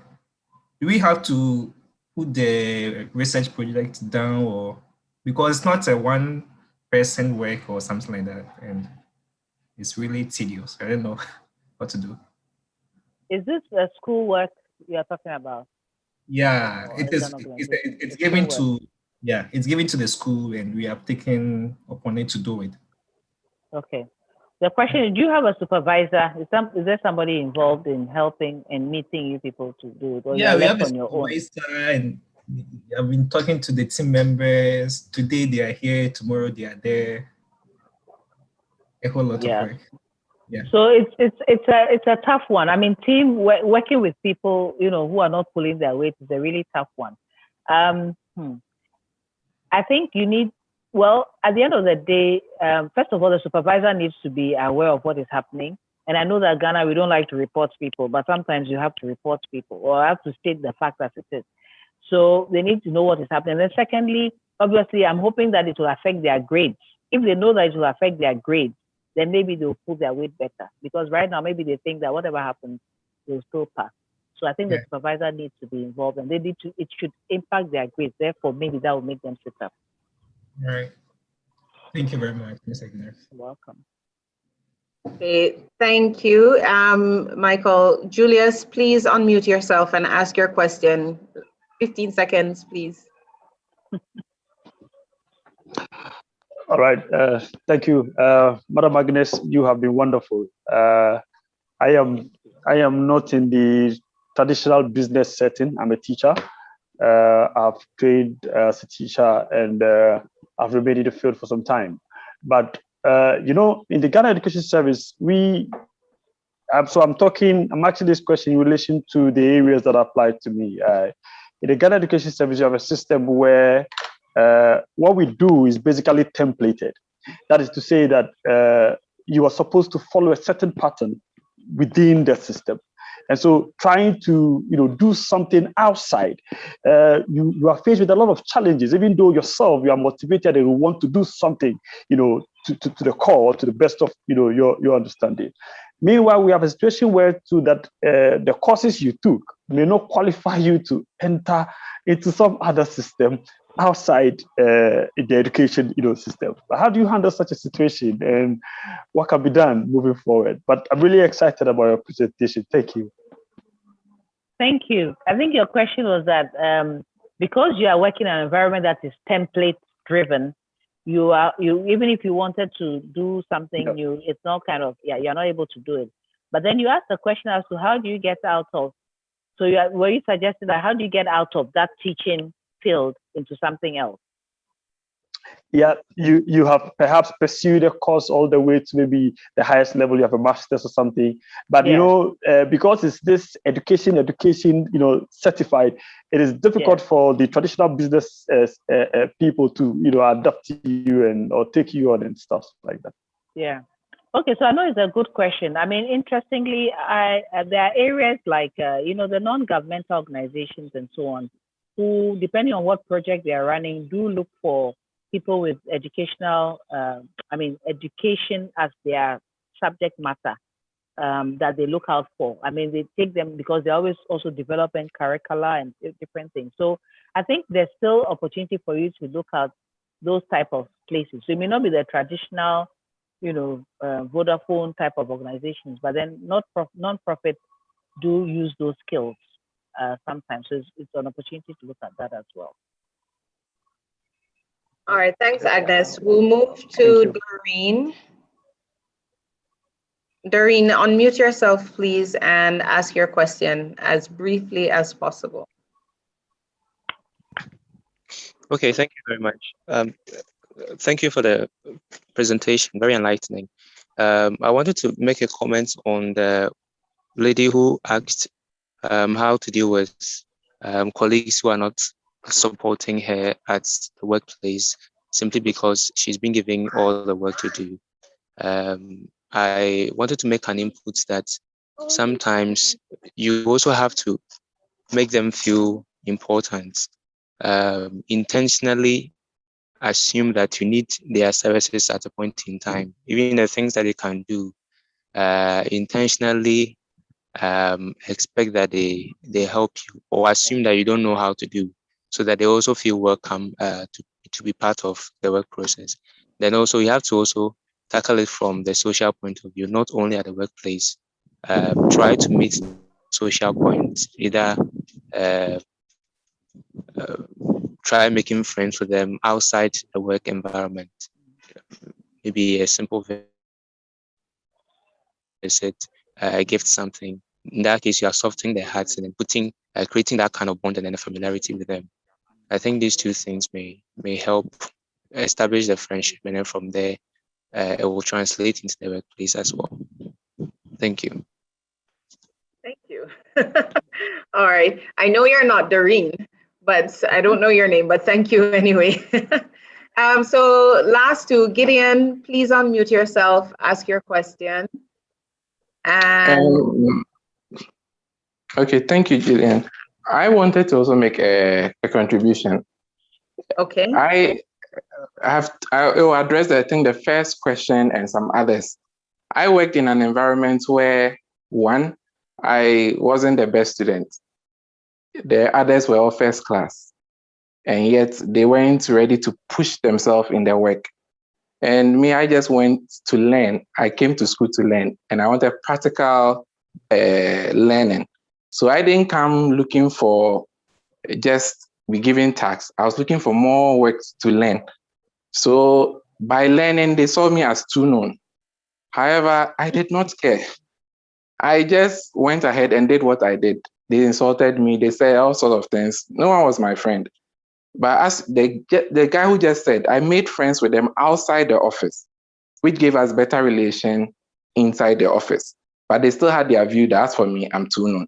do we have to put the research project down, or because it's not a one-person work or something like that, and it's really tedious. I don't know what to do. Is this a school work you are talking about? Yeah, it is. It's given to it's given to the school, and we have taken upon it to do it. Okay. The question is, do you have a supervisor? Is there somebody involved in helping and meeting you people to do it? Or yeah, we have on your own? And I've been talking to the team members. Today they are here, tomorrow they are there. A whole lot of work. Yeah. So it's a tough one. I mean, working with people, who are not pulling their weight is a really tough one. I think you need, at the end of the day, first of all, the supervisor needs to be aware of what is happening. And I know that Ghana, we don't like to report people, but sometimes you have to report people or have to state the fact as it is. So they need to know what is happening. And then secondly, obviously, I'm hoping that it will affect their grades. If they know that it will affect their grades, then maybe they'll pull their weight better. Because right now, maybe they think that whatever happens, they'll still pass. So I think the supervisor needs to be involved, and it should impact their grades. Therefore, maybe that will make them sit up. All right. Thank you very much, Ms. Agnes. Welcome. Okay, thank you, Michael. Julius, please unmute yourself and ask your question. 15 seconds, please. All right. Thank you, Madam Agnes. You have been wonderful. I am not in the traditional business setting. I'm a teacher. I've trained as a teacher, and I've remained in the field for some time. But you know, in the Ghana Education Service, I'm asking this question in relation to the areas that apply to me. In the Ghana Education Service, you have a system where what we do is basically templated. That is to say that you are supposed to follow a certain pattern within the system. And so trying to do something outside, you are faced with a lot of challenges, even though yourself you are motivated and you want to do something, to the core, to the best of your understanding. Meanwhile, we have a situation where the courses you took may not qualify you to enter into some other system outside the education system. How do you handle such a situation, and what can be done moving forward? But I'm really excited about your presentation. Thank you. Thank you. I think your question was that because you are working in an environment that is template driven, you even if you wanted to do something new, it's not you're not able to do it. But then you asked the question as to how do you get out of, were you suggesting that how do you get out of that teaching field into something else? Yeah, you have perhaps pursued a course all the way to maybe the highest level, you have a master's or something. But because it's this education, certified, it is difficult for the traditional business people to adapt to you or take you on and stuff like that. Yeah. Okay, so I know it's a good question. I mean, interestingly, there are areas like the non-governmental organizations and so on, who, depending on what project they are running, do look for people with educational, education as their subject matter that they look out for. I mean, they take them because they're always also developing curricula and different things. So I think there's still opportunity for you to look at those type of places. So it may not be the traditional, Vodafone type of organizations, but then non-profit do use those skills sometimes. So it's an opportunity to look at that as well. All right, thanks, Agnes. We'll move to Doreen. Doreen, unmute yourself, please, and ask your question as briefly as possible. Okay, thank you very much. Thank you for the presentation, very enlightening. I wanted to make a comment on the lady who asked how to deal with colleagues who are not supporting her at the workplace simply because she's been given all the work to do. I wanted to make an input that sometimes you also have to make them feel important. Intentionally assume that you need their services at a point in time, even the things that they can do. Intentionally expect that they help you, or assume that you don't know how to do, so that they also feel welcome to be part of the work process. Then also you have to also tackle it from the social point of view, not only at the workplace. Try to meet social points, either try making friends with them outside the work environment. Maybe a simple visit, gift something. In that case, you are softening their hearts and then creating that kind of bond and then a familiarity with them. I think these two things may help establish the friendship, and then from there, it will translate into the workplace as well. Thank you. Thank you. All right. I know you're not Doreen, but I don't know your name, but thank you anyway. So last two, Gideon, please unmute yourself, ask your question. And okay, thank you, Gillian. I wanted to also make a contribution. Okay. I will address, I think, the first question and some others. I worked in an environment where, one, I wasn't the best student. The others were all first class. and yet they weren't ready to push themselves in their work. And me, I just went to learn. I came to school to learn, and I wanted practical learning. So I didn't come looking for just be given tasks. I was looking for more work to learn. So by learning, they saw me as too known. However, I did not care. I just went ahead and did what I did. They insulted me. They said all sorts of things. No one was my friend. But as the guy who just said, I made friends with them outside the office, which gave us better relation inside the office. But they still had their view that as for me, I'm too known.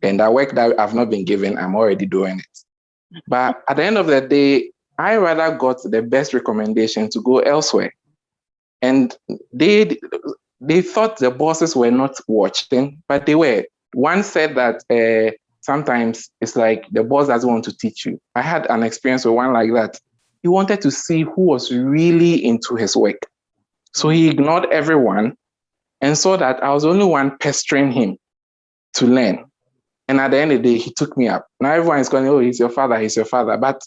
And that work that I've not been given, I'm already doing it. But at the end of the day, I rather got the best recommendation to go elsewhere. And they thought the bosses were not watching, but they were. One said that sometimes it's like the boss doesn't want to teach you. I had an experience with one like that. He wanted to see who was really into his work. So he ignored everyone and saw that I was the only one pestering him to learn. And at the end of the day, he took me up. Now everyone is going, oh, he's your father, he's your father. But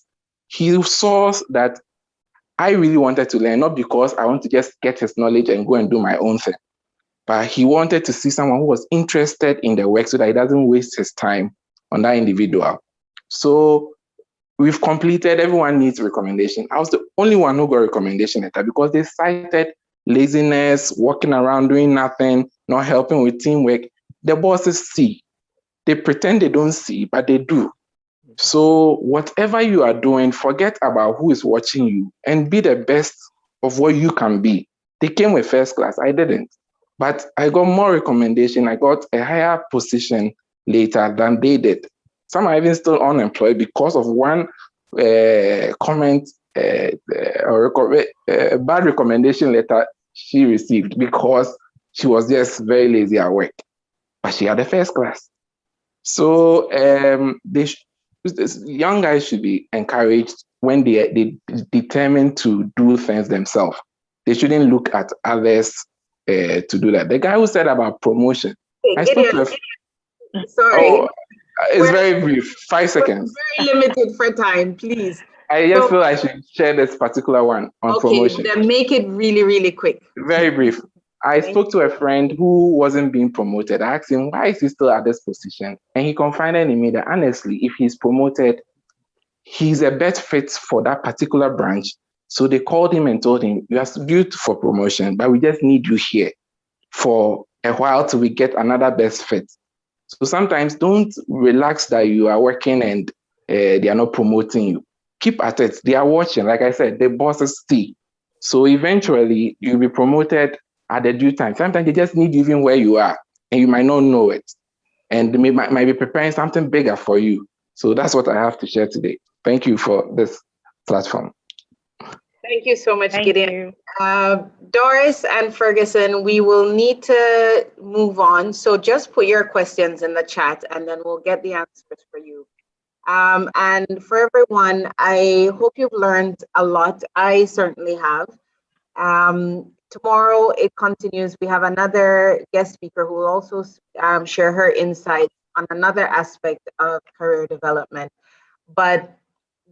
he saw that I really wanted to learn, not because I want to just get his knowledge and go and do my own thing. But he wanted to see someone who was interested in the work so that he doesn't waste his time on that individual. So we've completed, everyone needs recommendation. I was the only one who got recommendation letter because they cited laziness, walking around doing nothing, not helping with teamwork. The bosses see. They pretend they don't see, but they do. So whatever you are doing, forget about who is watching you and be the best of what you can be. They came with first class. I didn't. But I got more recommendation. I got a higher position later than they did. Some are even still unemployed because of one comment or bad recommendation letter she received because she was just very lazy at work. But she had a first class. So young guys should be encouraged when they determine to do things themselves. They shouldn't look at others to do that. The guy who said about promotion, I spoke to sorry. Oh, it's very brief, 5 seconds. Very limited for time, please. I just feel I should share this particular one on promotion. Okay, then make it really, really quick. Very brief. I spoke to a friend who wasn't being promoted. I asked him, why is he still at this position? And he confided in me that honestly, if he's promoted, he's a better fit for that particular branch. So they called him and told him, you are due for promotion, but we just need you here for a while till we get another best fit. So sometimes don't relax that you are working and they are not promoting you. Keep at it. They are watching. Like I said, the bosses see. So eventually you'll be promoted at the due time. Sometimes they just need you even where you are and you might not know it. And they might be preparing something bigger for you. So that's what I have to share today. Thank you for this platform. Thank you so much, Gideon. Doris and Ferguson, we will need to move on. So just put your questions in the chat and then we'll get the answers for you. And for everyone, I hope you've learned a lot. I certainly have. Tomorrow it continues. We have another guest speaker who will also share her insights on another aspect of career development. But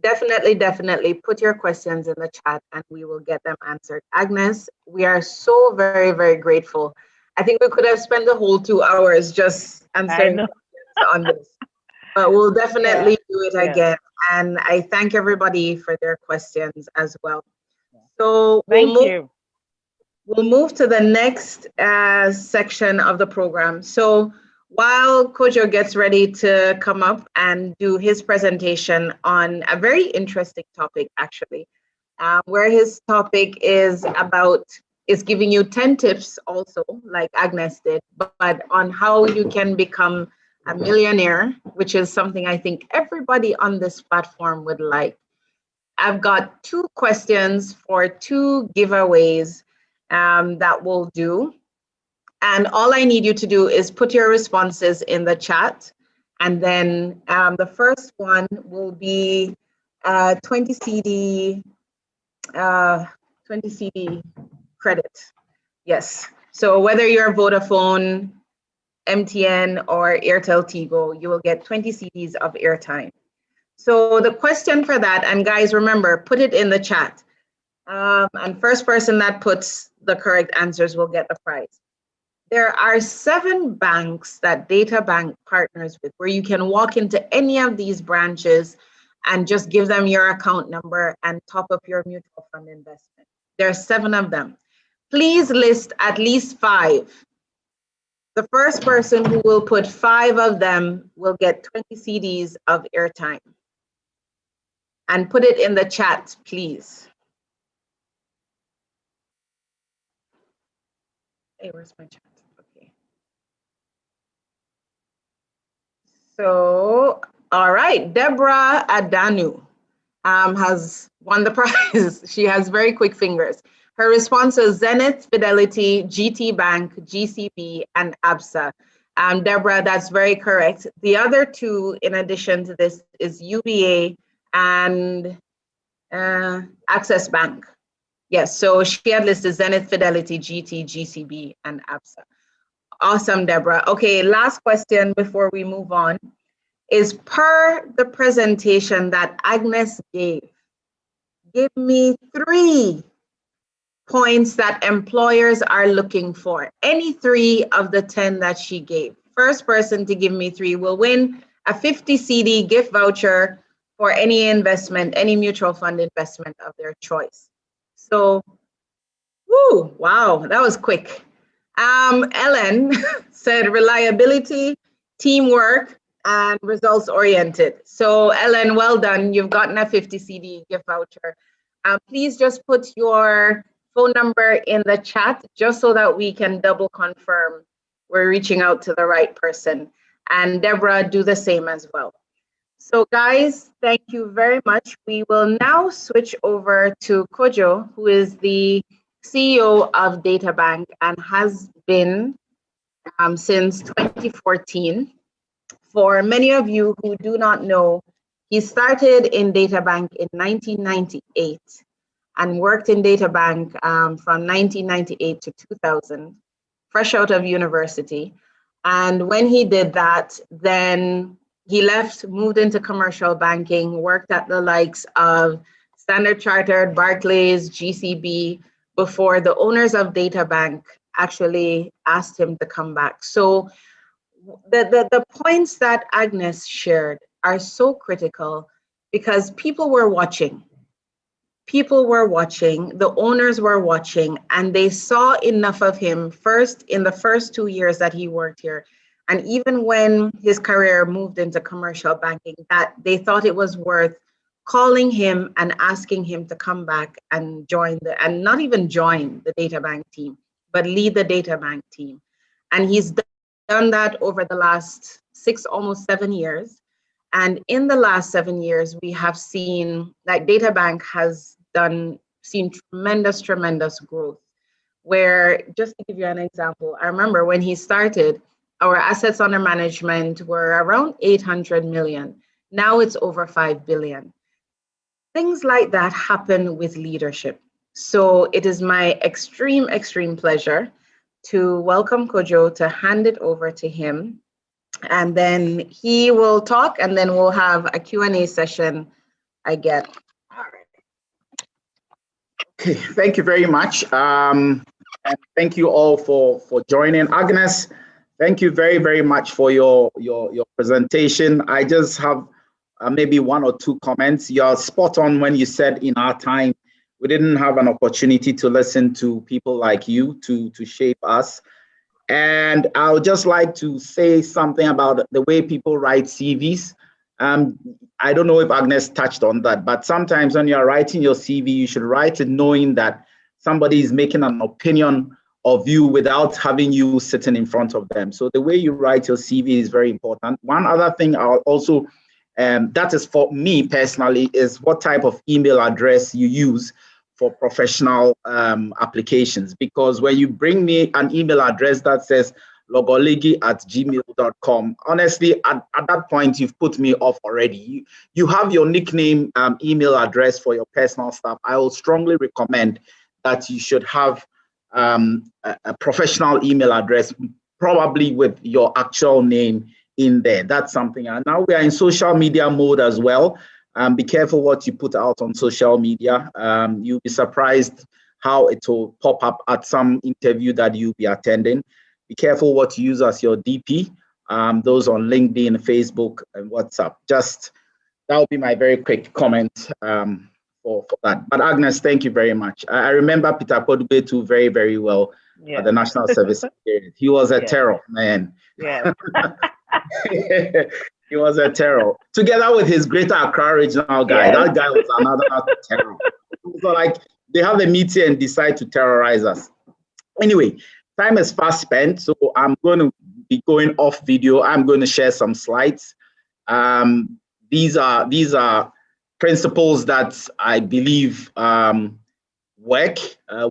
definitely put your questions in the chat and we will get them answered. Agnes, we are so very, very grateful. I think we could have spent the whole 2 hours just answering questions on this, but we'll definitely do it again. And I thank everybody for their questions as well. So we'll move to the next section of the program. So while Kojo gets ready to come up and do his presentation on a very interesting topic, actually, where his topic is giving you 10 tips also, like Agnes did, but on how you can become a millionaire, which is something I think everybody on this platform would like. I've got 2 questions for 2 giveaways that we'll do. And all I need you to do is put your responses in the chat. And then the first one will be 20 CD credit. Yes. So whether you're Vodafone, MTN, or Airtel Tigo, you will get 20 CDs of airtime. So the question for that, and guys, remember, put it in the chat. And first person that puts the correct answers will get the prize. There are 7 banks that Databank partners with where you can walk into any of these branches and just give them your account number and top up your mutual fund investment. There are 7 of them. Please list at least 5. The first person who will put 5 of them will get 20 CDs of airtime. And put it in the chat, please. Hey, where's my chat? Okay. So, all right, Deborah Adanu has won the prize. She has very quick fingers. Her response is Zenith, Fidelity, GT Bank, GCB, and ABSA. Deborah, that's very correct. The other 2, in addition to this, is UBA and Access Bank. Yes, so she had listed Zenith, Fidelity, GT, GCB, and ABSA. Awesome, Deborah. Okay, last question before we move on is per the presentation that Agnes gave, give me 3 points that employers are looking for. Any 3 of the 10 that she gave. First person to give me 3 will win a 50 CD gift voucher for any investment, any mutual fund investment of their choice. So, woo, wow, that was quick. Ellen said reliability, teamwork, and results oriented. So Ellen, well done. You've gotten a 50 CD gift voucher. Please just put your phone number in the chat just so that we can double confirm we're reaching out to the right person. And Deborah, do the same as well. So guys, thank you very much. We will now switch over to Kojo, who is the CEO of Databank and has been since 2014. For many of you who do not know, he started in Databank in 1998 and worked in Databank from 1998 to 2000, fresh out of university. And when he did that, then he left, moved into commercial banking, worked at the likes of Standard Chartered, Barclays, GCB, before the owners of Databank actually asked him to come back. So the points that Agnes shared are so critical because people were watching. People were watching, the owners were watching, and they saw enough of him first in the first 2 years that he worked here. And even when his career moved into commercial banking, that they thought it was worth calling him and asking him to come back and join and not even join the Databank team, but lead the Databank team. And he's done that over the last 6, almost 7 years. And in the last 7 years, we have seen that Databank has seen tremendous growth. Where, just to give you an example, I remember when he started, our assets under management were around 800 million. Now it's over 5 billion. Things like that happen with leadership. So it is my extreme pleasure to welcome Kojo, to hand it over to him. And then he will talk, and then we'll have a Q&A session again. All right. Okay, thank you very much. And thank you all for joining. Agnes, thank you very much for your presentation. I just have maybe 1 or 2 comments. You're spot on when you said in our time, we didn't have an opportunity to listen to people like you to shape us. And I would just like to say something about the way people write CVs. I don't know if Agnes touched on that, but sometimes when you're writing your CV, you should write it knowing that somebody is making an opinion of you without having you sitting in front of them. So the way you write your CV is very important. One other thing I'll also, that is for me personally, is what type of email address you use for professional applications. Because when you bring me an email address that says logoligi@gmail.com, honestly, at that point, you've put me off already. You have your nickname email address for your personal stuff. I will strongly recommend that you should have a professional email address, probably with your actual name in there. That's something. And now we are in social media mode as well. Be careful what you put out on social media. You'll be surprised how it will pop up at some interview that you'll be attending. Be careful what you use as your DP, those on LinkedIn, Facebook, and WhatsApp. Just that would be my very quick comment for that. But Agnes, thank you very much. I remember Peter Kodube too very, very well at the National Service period. He was a terror, man. Yeah. He was a terror. Together with his Greater Accra regional guy, that guy was another terror. So like they have a meeting and decide to terrorize us. Anyway, time is fast spent, so I'm going to be going off video. I'm going to share some slides. These are principles that I believe work.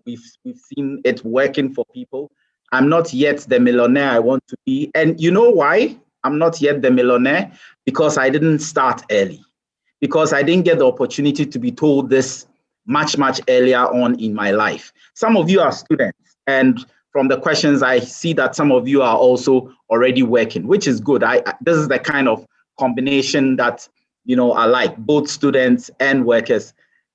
We've seen it working for people. I'm not yet the millionaire I want to be. And you know why I'm not yet the millionaire? Because I didn't start early. Because I didn't get the opportunity to be told this much, much earlier on in my life. Some of you are students, and from the questions, I see that some of you are also already working, which is good. This is the kind of combination that, you know, I like, both students and workers.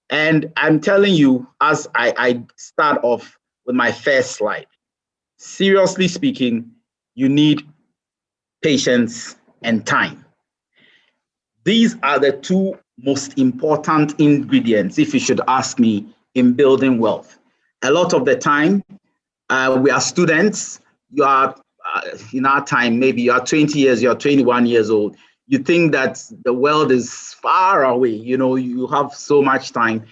And I'm telling you, as I start off with my first slide, seriously speaking, you need patience and time. These are the two most important ingredients, if you should ask me, in building wealth. A lot of the time, we are students. You are, in our time, maybe you are 20 years, you are 21 years old. You think that the world is far away. You know, you have so much time.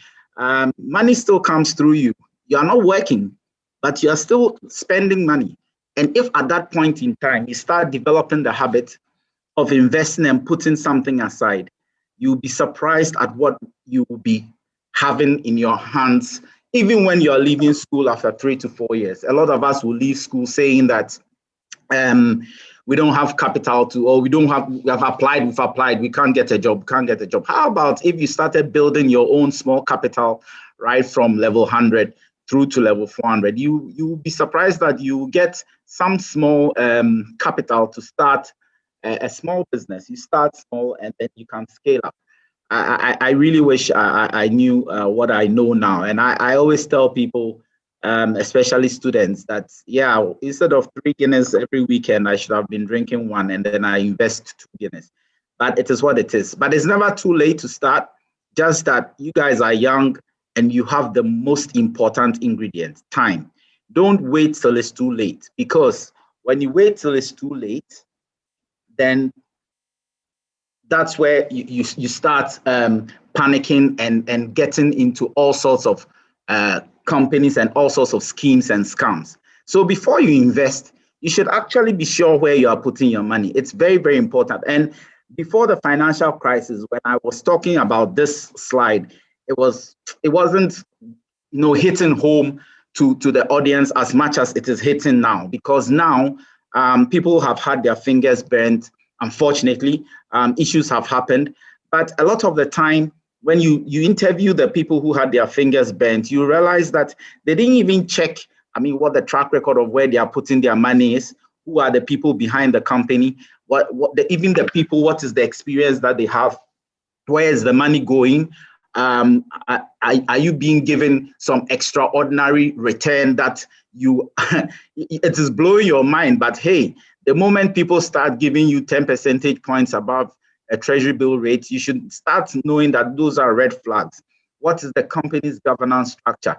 Money still comes through you. You are not working, but you are still spending money. And if at that point in time, you start developing the habit of investing and putting something aside, you'll be surprised at what you will be having in your hands, even when you're leaving school after 3 to 4 years. A lot of us will leave school saying that we don't have capital to, or we have applied, we can't get a job, How about if you started building your own small capital, right, from level 100 through to level 400? You'll be surprised that you get some small capital to start a small business. You start small and then you can scale up. I really wish I knew what I know now. And I always tell people, especially students, that, yeah, instead of 3 Guinness every weekend, I should have been drinking 1 and then I invest 2 Guinness. But it is what it is. But it's never too late to start, just that you guys are young and you have the most important ingredient, time. Don't wait till it's too late, because when you wait till it's too late, then that's where you start panicking and getting into all sorts of companies and all sorts of schemes and scams. So before you invest, you should actually be sure where you are putting your money. It's very, very important. And before the financial crisis, when I was talking about this slide, it wasn't, you know, hitting home to the audience as much as it is hitting now, because now people have had their fingers burnt. Unfortunately, issues have happened. But a lot of the time, when you interview the people who had their fingers burnt, you realize that they didn't even check, what the track record of where they are putting their money is, who are the people behind the company, even the people, what is the experience that they have, where is the money going? Are you being given some extraordinary return that it is blowing your mind? But hey, the moment people start giving you 10 percentage points above a treasury bill rate, you should start knowing that those are red flags. What is the company's governance structure?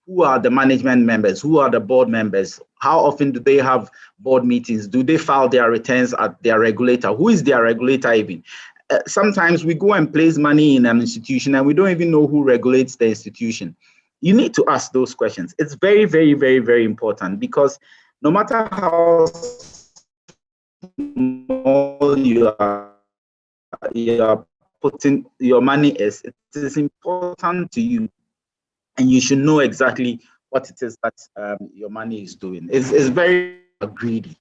Who are the management members? Who are the board members? How often do they have board meetings? Do they file their returns at their regulator? Who is their regulator even? Sometimes we go and place money in an institution and we don't even know who regulates the institution. You need to ask those questions. It's very, very, very, very important, because no matter how small you are putting your money is, it is important to you, and you should know exactly what it is that your money is doing. It's very greedy.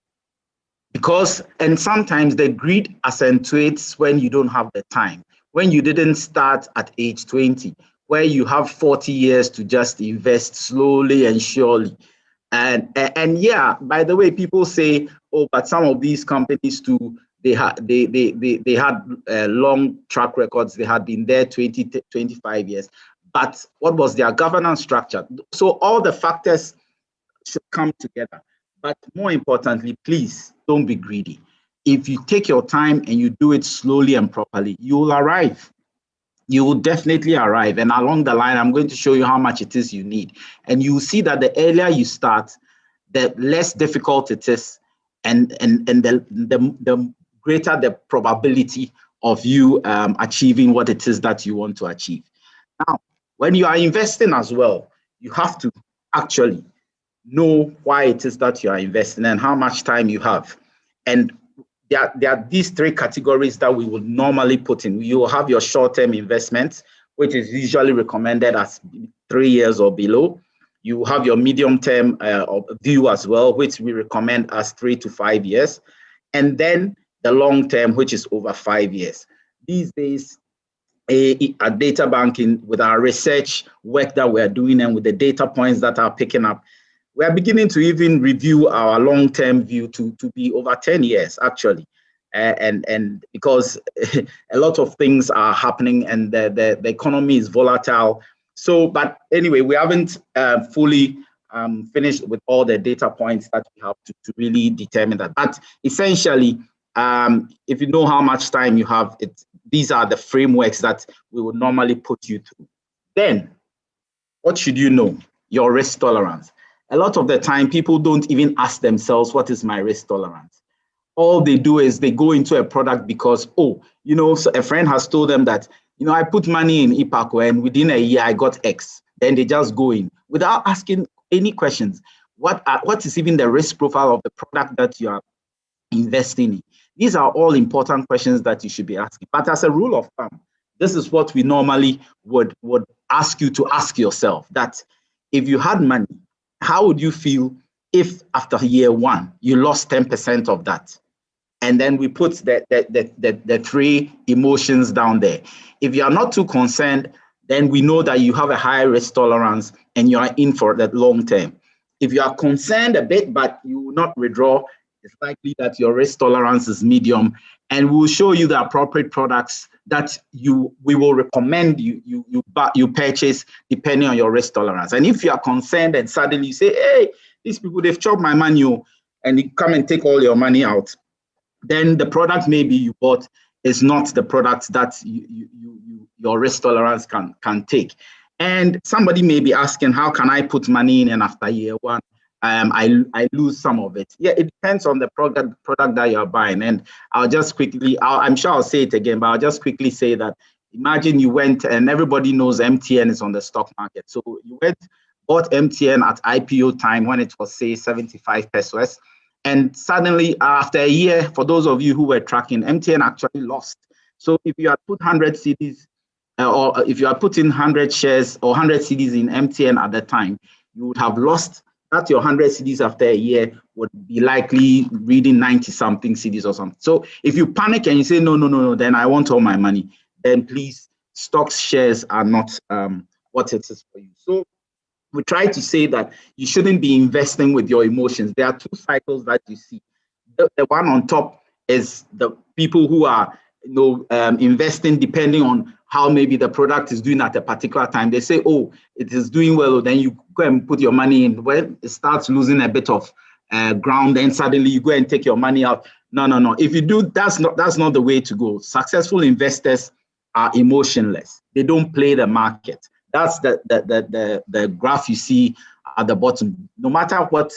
And sometimes the greed accentuates when you don't have the time, when you didn't start at age 20, where you have 40 years to just invest slowly and surely. And yeah, by the way, people say, oh, but some of these companies too, they had long track records. They had been there 20, 25 years. But what was their governance structure? So all the factors should come together. But more importantly, please don't be greedy. If you take your time and you do it slowly and properly, you will arrive. You will definitely arrive. And along the line, I'm going to show you how much it is you need. And you will see that the earlier you start, the less difficult it is, and the greater the probability of you achieving what it is that you want to achieve. Now, when you are investing as well, you have to actually know why it is that you are investing and how much time you have. And there are these three categories that we would normally put in. You will have your short-term investments, which is usually recommended as 3 years or below. You have your medium-term view as well, which we recommend as 3 to 5 years. And then the long-term, which is over 5 years. These days, at Databank, with our research work that we're doing and with the data points that are picking up, we are beginning to even review our long-term view to be over 10 years, actually. And because a lot of things are happening and the economy is volatile. So, but anyway, we haven't fully finished with all the data points that we have to really determine that. But essentially, if you know how much time you have, these are the frameworks that we would normally put you through. Then, what should you know? Your risk tolerance. A lot of the time, people don't even ask themselves, what is my risk tolerance? All they do is they go into a product because, so a friend has told them that, I put money in IPACO and within a year I got X. Then they just go in without asking any questions. What is even the risk profile of the product that you are investing in? These are all important questions that you should be asking. But as a rule of thumb, this is what we normally would ask you to ask yourself, that if you had money, how would you feel if after year one, you lost 10% of that? And then we put the three emotions down there. If you are not too concerned, then we know that you have a high risk tolerance and you are in for that long term. If you are concerned a bit, but you will not withdraw, it's likely that your risk tolerance is medium, and we'll show you the appropriate products that we will recommend you purchase depending on your risk tolerance. And if you are concerned and suddenly you say, hey, these people, they've chopped my money, and you come and take all your money out, then the product maybe you bought is not the product that your risk tolerance can take. And somebody may be asking, how can I put money in and after year one, I lose some of it? Yeah, it depends on the product that you're buying. And I'll just quickly, I'm sure I'll say it again, but I'll just quickly say that imagine you went, and everybody knows MTN is on the stock market. So you bought MTN at IPO time when it was, say, 75 pesos. And suddenly, after a year, for those of you who were tracking, MTN actually lost. So if you had put 100 CDs, or if you had put in 100 shares or 100 CDs in MTN at the time, you would have lost that. Your 100 CDs after a year would be likely reading 90-something CDs or something. So if you panic and you say, no, then I want all my money, then please, stocks, shares are not what it is for you. So we try to say that you shouldn't be investing with your emotions. There are two cycles that you see. The one on top is the people who are investing depending on how maybe the product is doing at a particular time. They say, oh, it is doing well, then you go and put your money in. Well, it starts losing a bit of ground, then suddenly you go and take your money out. No. If you do, that's not the way to go. Successful investors are emotionless. They don't play the market. That's the graph you see at the bottom. No matter what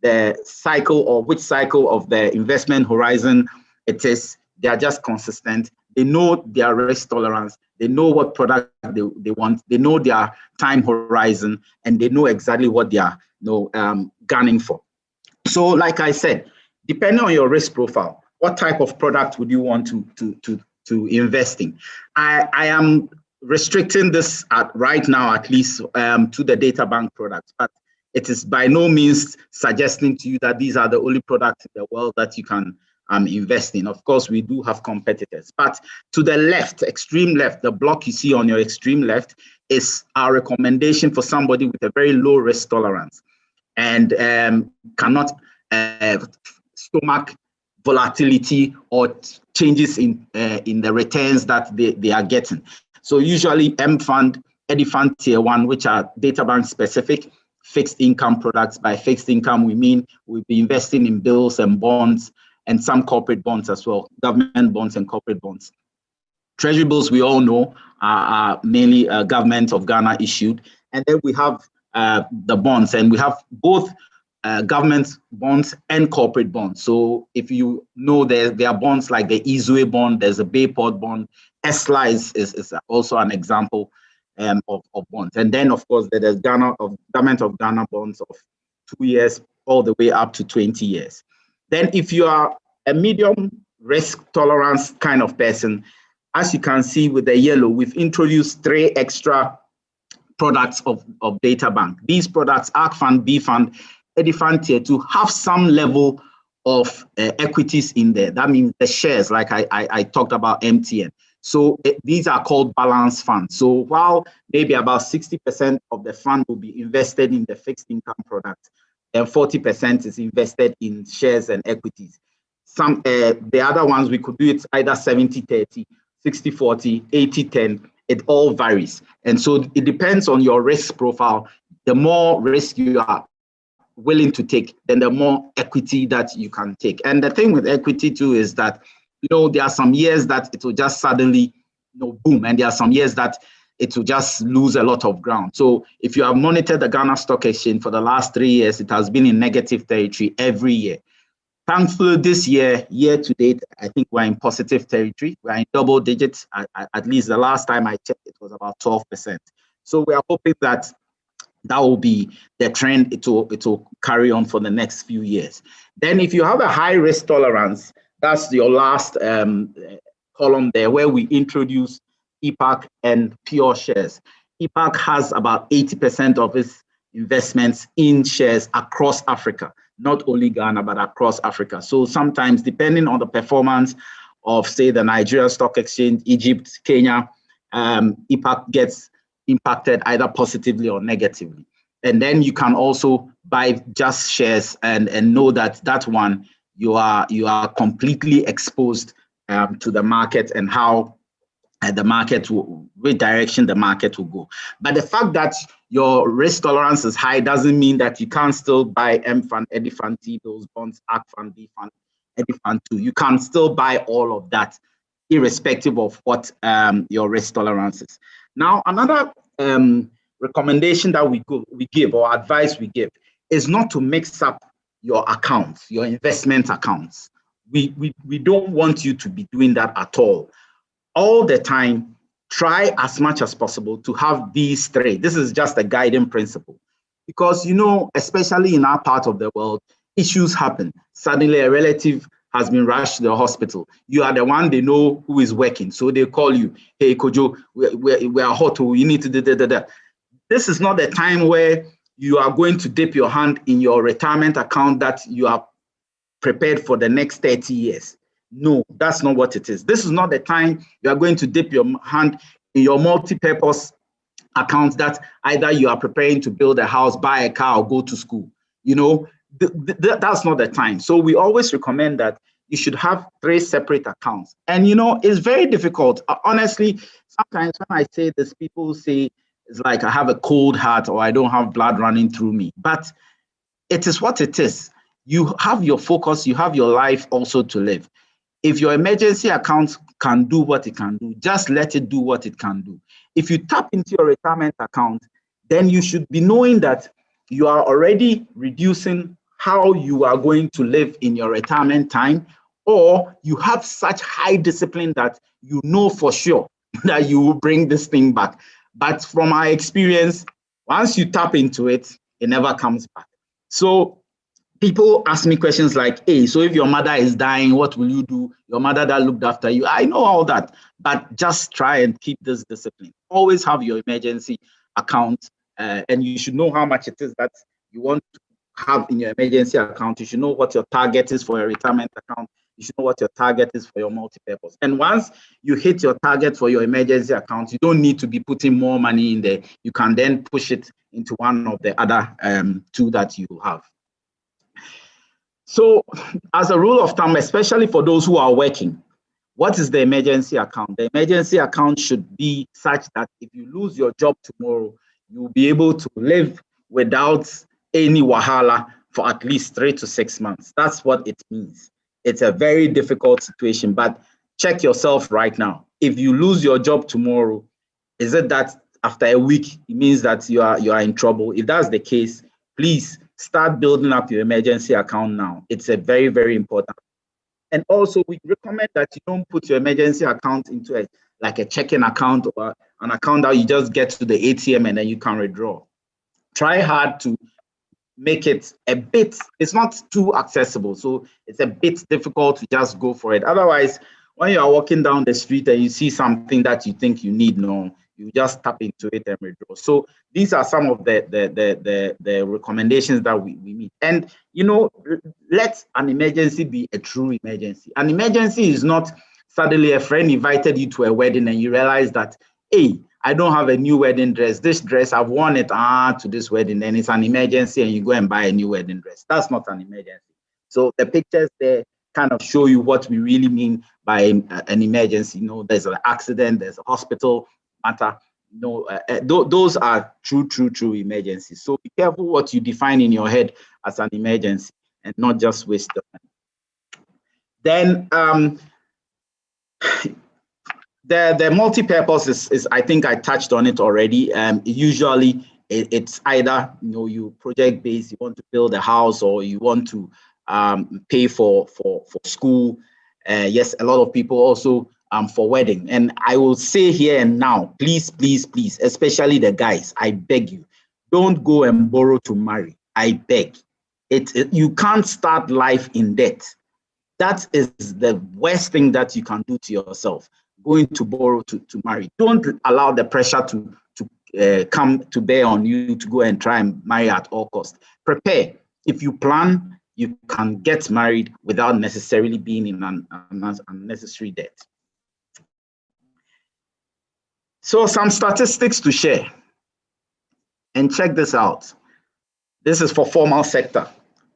the cycle or which cycle of the investment horizon it is, they are just consistent. They know their risk tolerance. They know what product they want. They know their time horizon, and they know exactly what they are gunning for. So, like I said, depending on your risk profile, what type of product would you want to invest in? I am restricting this right now, at least to the Databank products, but it is by no means suggesting to you that these are the only products in the world that you can invest in. Of course, we do have competitors, but to the left, extreme left, the block you see on your extreme left is our recommendation for somebody with a very low risk tolerance and cannot stomach volatility or changes in the returns that they are getting. So usually M Fund, Eddy Fund Tier 1, which are Databank specific fixed income products. By fixed income, we mean we'll be investing in bills and bonds and some corporate bonds as well, government bonds and corporate bonds. Treasury bills, we all know, are mainly government of Ghana issued. And then we have the bonds, and we have both government bonds and corporate bonds. So if you know, there are bonds like the Izue bond, there's a Bayport bond. Essah is also an example of bonds. And then, of course, there's government of Ghana bonds of 2 years all the way up to 20 years. Then if you are a medium risk tolerance kind of person, as you can see with the yellow, we've introduced 3 extra products of Databank. These products, ARC Fund, B Fund, Eddy Fund Tier 2, have some level of equities in there. That means the shares, like I talked about MTN. So these are called balance funds. So while maybe about 60% of the fund will be invested in the fixed income product, and 40% is invested in shares and equities. Some the other ones, we could do it either 70-30, 60-40, 80-10. It all varies. And so it depends on your risk profile. The more risk you are willing to take, then the more equity that you can take. And the thing with equity too is that, there are some years that it will just suddenly, boom, and there are some years that it will just lose a lot of ground. So if you have monitored the Ghana Stock Exchange for the last 3 years, it has been in negative territory every year. Thankfully, this year to date, I think we're in positive territory. We're in double digits. At least the last time I checked, it was about 12%. So we are hoping that will be the trend. It will carry on for the next few years. Then if you have a high risk tolerance, that's your last column there, where we introduce EPAC and pure shares. EPAC has about 80% of its investments in shares across Africa, not only Ghana, but across Africa. So sometimes, depending on the performance of, say, the Nigeria Stock Exchange, Egypt, Kenya, EPAC gets impacted either positively or negatively. And then you can also buy just shares and know that one, you are completely exposed to the market and how the market which direction the market will go. But the fact that your risk tolerance is high doesn't mean that you can't still buy M Fund, Eddy Fund T, those bonds, ARC Fund, B Fund, Eddy Fund 2. You can still buy all of that, irrespective of what your risk tolerance is. Now, another recommendation that we give, or advice we give, is not to mix up your accounts, your investment accounts. We don't want you to be doing that at all. All the time, try as much as possible to have these 3. This is just a guiding principle. Because, especially in our part of the world, issues happen. Suddenly, a relative has been rushed to the hospital. You are the one they know who is working. So they call you, hey, Kojo, we are hot, you need to da. This is not the time where you are going to dip your hand in your retirement account that you are prepared for the next 30 years. No, that's not what it is. This is not the time you are going to dip your hand in your multi-purpose account that either you are preparing to build a house, buy a car, or go to school. That's not the time. So we always recommend that you should have 3 separate accounts. And, it's very difficult. Honestly, sometimes when I say this, people say it's like I have a cold heart or I don't have blood running through me. But it is what it is. You have your focus, you have your life also to live. If your emergency account can do what it can do, just let it do what it can do. If you tap into your retirement account, then you should be knowing that you are already reducing how you are going to live in your retirement time, or you have such high discipline that you know for sure that you will bring this thing back. But from our experience, once you tap into it, it never comes back. So people ask me questions like, hey, so if your mother is dying, what will you do? Your mother that looked after you. I know all that, but just try and keep this discipline. Always have your emergency account, and you should know how much it is that you want to have in your emergency account. You should know what your target is for your retirement account. You should know what your target is for your multi-purpose. And once you hit your target for your emergency account, you don't need to be putting more money in there. You can then push it into one of the other 2 that you have. So as a rule of thumb, especially for those who are working, what is the emergency account? The emergency account should be such that if you lose your job tomorrow, you'll be able to live without any wahala for at least 3 to 6 months. That's what it means. It's a very difficult situation, but check yourself right now. If you lose your job tomorrow, is it that after a week, it means that you are in trouble? If that's the case, please start building up your emergency account now. It's a very, very important. And also, we recommend that you don't put your emergency account into like a checking account or an account that you just get to the ATM and then you can withdraw. Try hard to make it a bit, it's not too accessible. So it's a bit difficult to just go for it. Otherwise, when you are walking down the street and you see something that you think you need, no, you just tap into it and withdraw. So these are some of the recommendations that we meet. And, you know, let an emergency be a true emergency. An emergency is not suddenly a friend invited you to a wedding and you realize that, hey, I don't have a new wedding dress. This dress, I've worn it to this wedding, and it's an emergency and you go and buy a new wedding dress. That's not an emergency. So the pictures there kind of show you what we really mean by an emergency. You know, there's an accident, there's a hospital matter. You know, those are true emergencies. So be careful what you define in your head as an emergency and not just waste the money. Then the multi-purpose is, I think I touched on it already. Usually it's either, you know, you project-based, you want to build a house, or you want to pay for school. Yes, a lot of people also for wedding. And I will say here and now, please, especially the guys, I beg you, don't go and borrow to marry. I beg. You can't start life in debt. That is the worst thing that you can do to yourself, going to borrow to marry. Don't allow the pressure to come to bear on you to go and try and marry at all costs. Prepare. If you plan, you can get married without necessarily being in an unnecessary debt. So some statistics to share. And check this out. This is for formal sector.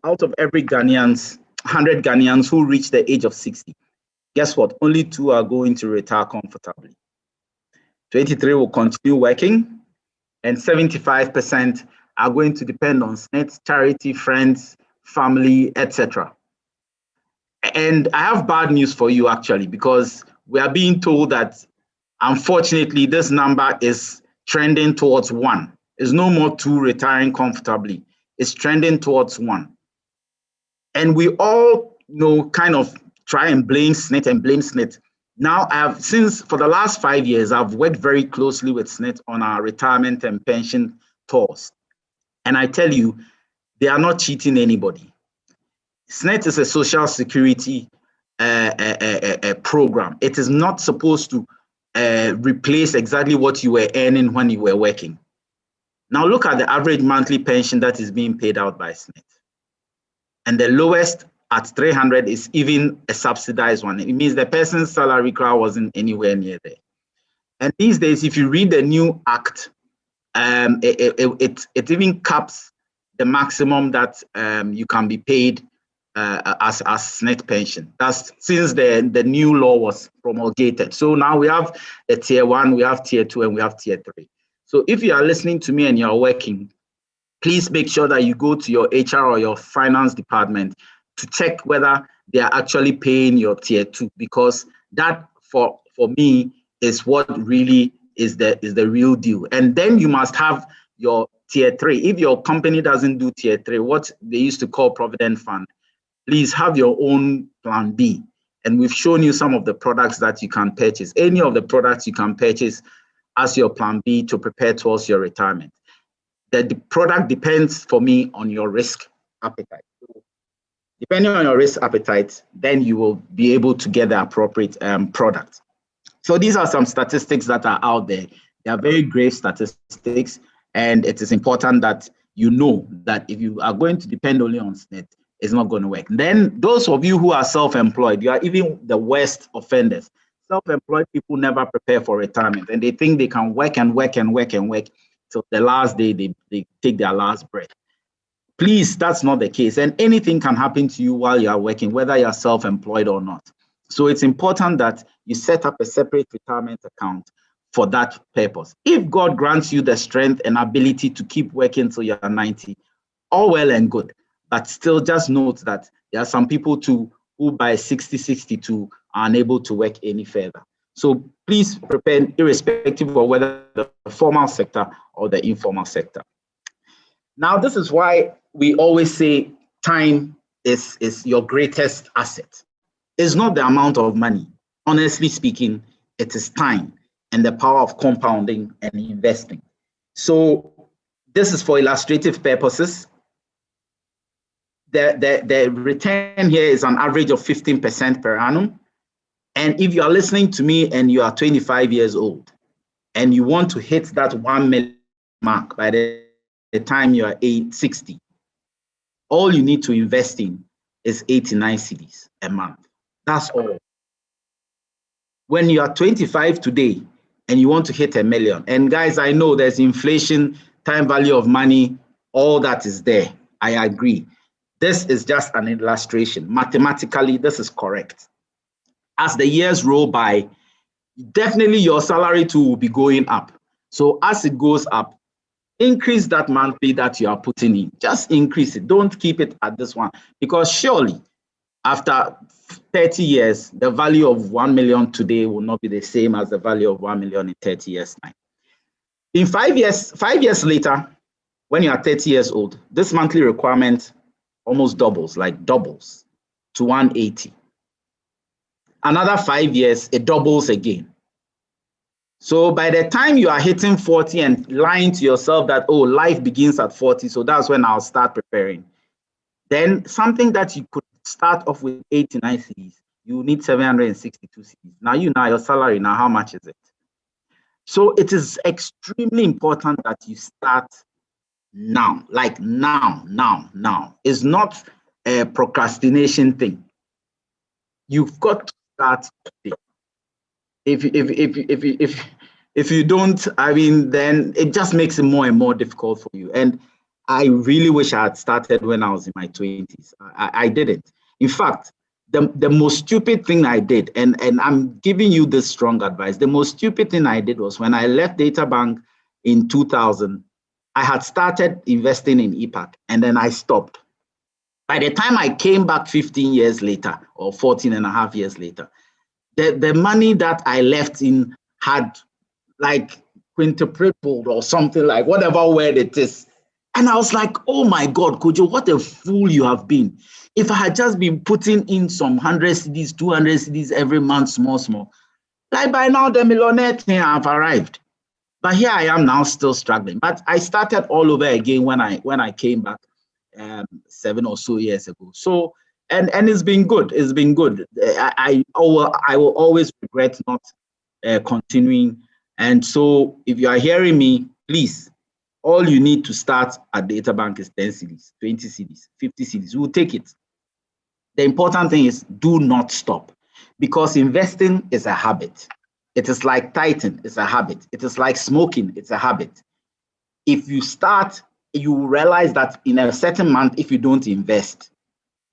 Out of every 100 Ghanaians who reach the age of 60, guess what? Only 2 are going to retire comfortably. 23 will continue working, and 75% are going to depend on SNET, charity, friends, family, etc. And I have bad news for you, actually, because we are being told that, unfortunately, this number is trending towards 1. There's no more 2 retiring comfortably. It's trending towards 1. And we all, you know, kind of try and blame SNET. Now, since for the last 5 years, I've worked very closely with SNET on our retirement and pension tours. And I tell you, they are not cheating anybody. SNET is a social security program. It is not supposed to replace exactly what you were earning when you were working. Now look at the average monthly pension that is being paid out by SNET. And the lowest at 300 is even a subsidized one. It means the person's salary crowd wasn't anywhere near there. And these days, if you read the new act, it even caps the maximum that you can be paid as SNET pension. That's since the new law was promulgated. So now we have the tier 1, we have tier 2, and we have tier 3. So if you are listening to me and you're working, please make sure that you go to your HR or your finance department to check whether they are actually paying your tier 2, because that for me is what really is the real deal. And then you must have your tier 3. If your company doesn't do tier 3, what they used to call provident fund, please have your own plan B. And we've shown you some of the products that you can purchase. Any of the products you can purchase as your plan B to prepare towards your retirement. The product depends for me on your risk appetite. Depending on your risk appetite, then you will be able to get the appropriate product. So these are some statistics that are out there. They are very grave statistics, and it is important that you know that if you are going to depend only on SNET, it's not going to work. Then those of you who are self-employed, you are even the worst offenders. Self-employed people never prepare for retirement, and they think they can work till the last day they take their last breath. Please, that's not the case. And anything can happen to you while you are working, whether you're self-employed or not. So it's important that you set up a separate retirement account for that purpose. If God grants you the strength and ability to keep working till you're 90, all well and good. But still just note that there are some people too who by 60, 62 are unable to work any further. So please prepare irrespective of whether the formal sector or the informal sector. Now, this is why we always say time is your greatest asset. It's not the amount of money. Honestly speaking, it is time and the power of compounding and investing. So this is for illustrative purposes. The return here is an average of 15% per annum. And if you are listening to me and you are 25 years old and you want to hit that 1 million mark by the time you are 60, all you need to invest in is 89 cedis a month. That's all. When you are 25 today and you want to hit 1 million, and guys, I know there's inflation, time value of money, all that is there. I agree. This is just an illustration. Mathematically, this is correct. As the years roll by, definitely your salary too will be going up. So as it goes up, increase that monthly that you are putting in. Just increase it. Don't keep it at this one, because surely after 30 years, the value of 1 million today will not be the same as the value of 1 million in 30 years' time. In 5 years later, when you are 30 years old, this monthly requirement almost doubles to 180. Another 5 years, it doubles again. So by the time you are hitting 40 and lying to yourself that, oh, life begins at 40, so that's when I'll start preparing, then something that you could start off with 89 cedis, you need 762 cedis. Now your salary, now how much is it? So it is extremely important that you start now, like now. It's not a procrastination thing. You've got to start today. If you don't, I mean, then it just makes it more and more difficult for you. And I really wish I had started when I was in my 20s. I didn't. In fact, the most stupid thing I did, and I'm giving you this strong advice, the most stupid thing I did was when I left Databank in 2000, I had started investing in EPAC and then I stopped. By the time I came back 15 years later or 14 and a half years later, the money that I left in had like quintupled or something, like whatever word it is. And I was like, oh my God, Kojo, what a fool you have been. If I had just been putting in some 100 cedis, 200 cedis every month, small, like by now the millionaire thing have arrived. But here I am now still struggling. But I started all over again when I came back 7 or so years ago. So, and it's been good. It's been good. I will always regret not continuing. And so if you are hearing me, please, all you need to start at Databank is 10 cedis, 20 cedis, 50 cedis. We'll take it. The important thing is do not stop, because investing is a habit. It is like tithing, it's a habit. It is like smoking, it's a habit. If you start, you will realize that in a certain month, if you don't invest,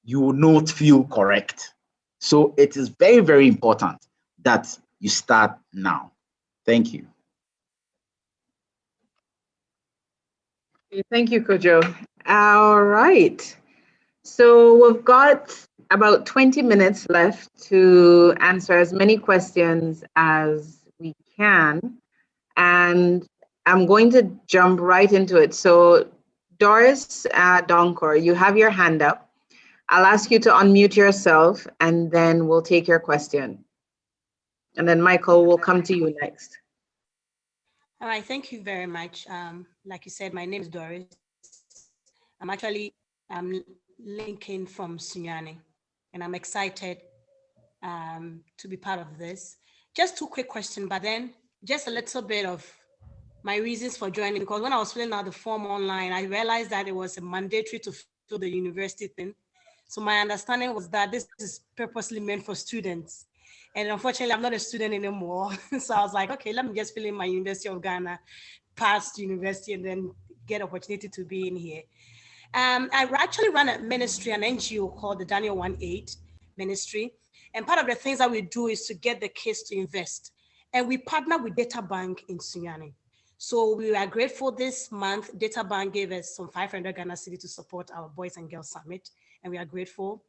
you will not feel correct. So it is very, very important that you start now. Thank you. Thank you, Kojo. All right. So we've got about 20 minutes left to answer as many questions as we can. And I'm going to jump right into it. So Doris Donkor, you have your hand up. I'll ask you to unmute yourself and then we'll take your question. And then Michael will come to you next. All right, thank you very much. Like you said, my name is Doris. I'm actually linking from Sunyani, and I'm excited to be part of this. Just 2 quick questions, but then just a little bit of my reasons for joining, because when I was filling out the form online, I realized that it was a mandatory to fill the university thing. So my understanding was that this is purposely meant for students. And unfortunately, I'm not a student anymore. So I was like, okay, let me just fill in my University of Ghana, past university, and then get opportunity to be in here. I actually run a ministry, an NGO called the Daniel 1-8 Ministry. And part of the things that we do is to get the kids to invest. And we partner with Databank in Sunyani. So we are grateful this month. Databank gave us some 500 Ghana Cedi to support our Boys and Girls Summit. And we are grateful.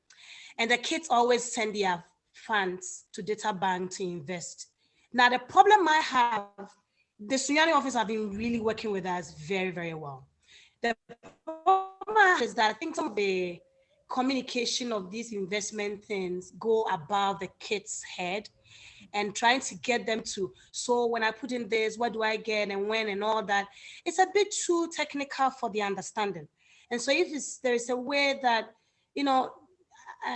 And the kids always send their funds to Databank to invest. Now, the problem I have, the Sunyani office have been really working with us very, very well. The problem is that I think some of the communication of these investment things go above the kids' head and trying to get them to, so when I put in this, what do I get and when and all that, it's a bit too technical for the understanding. And so if there is a way that, you know,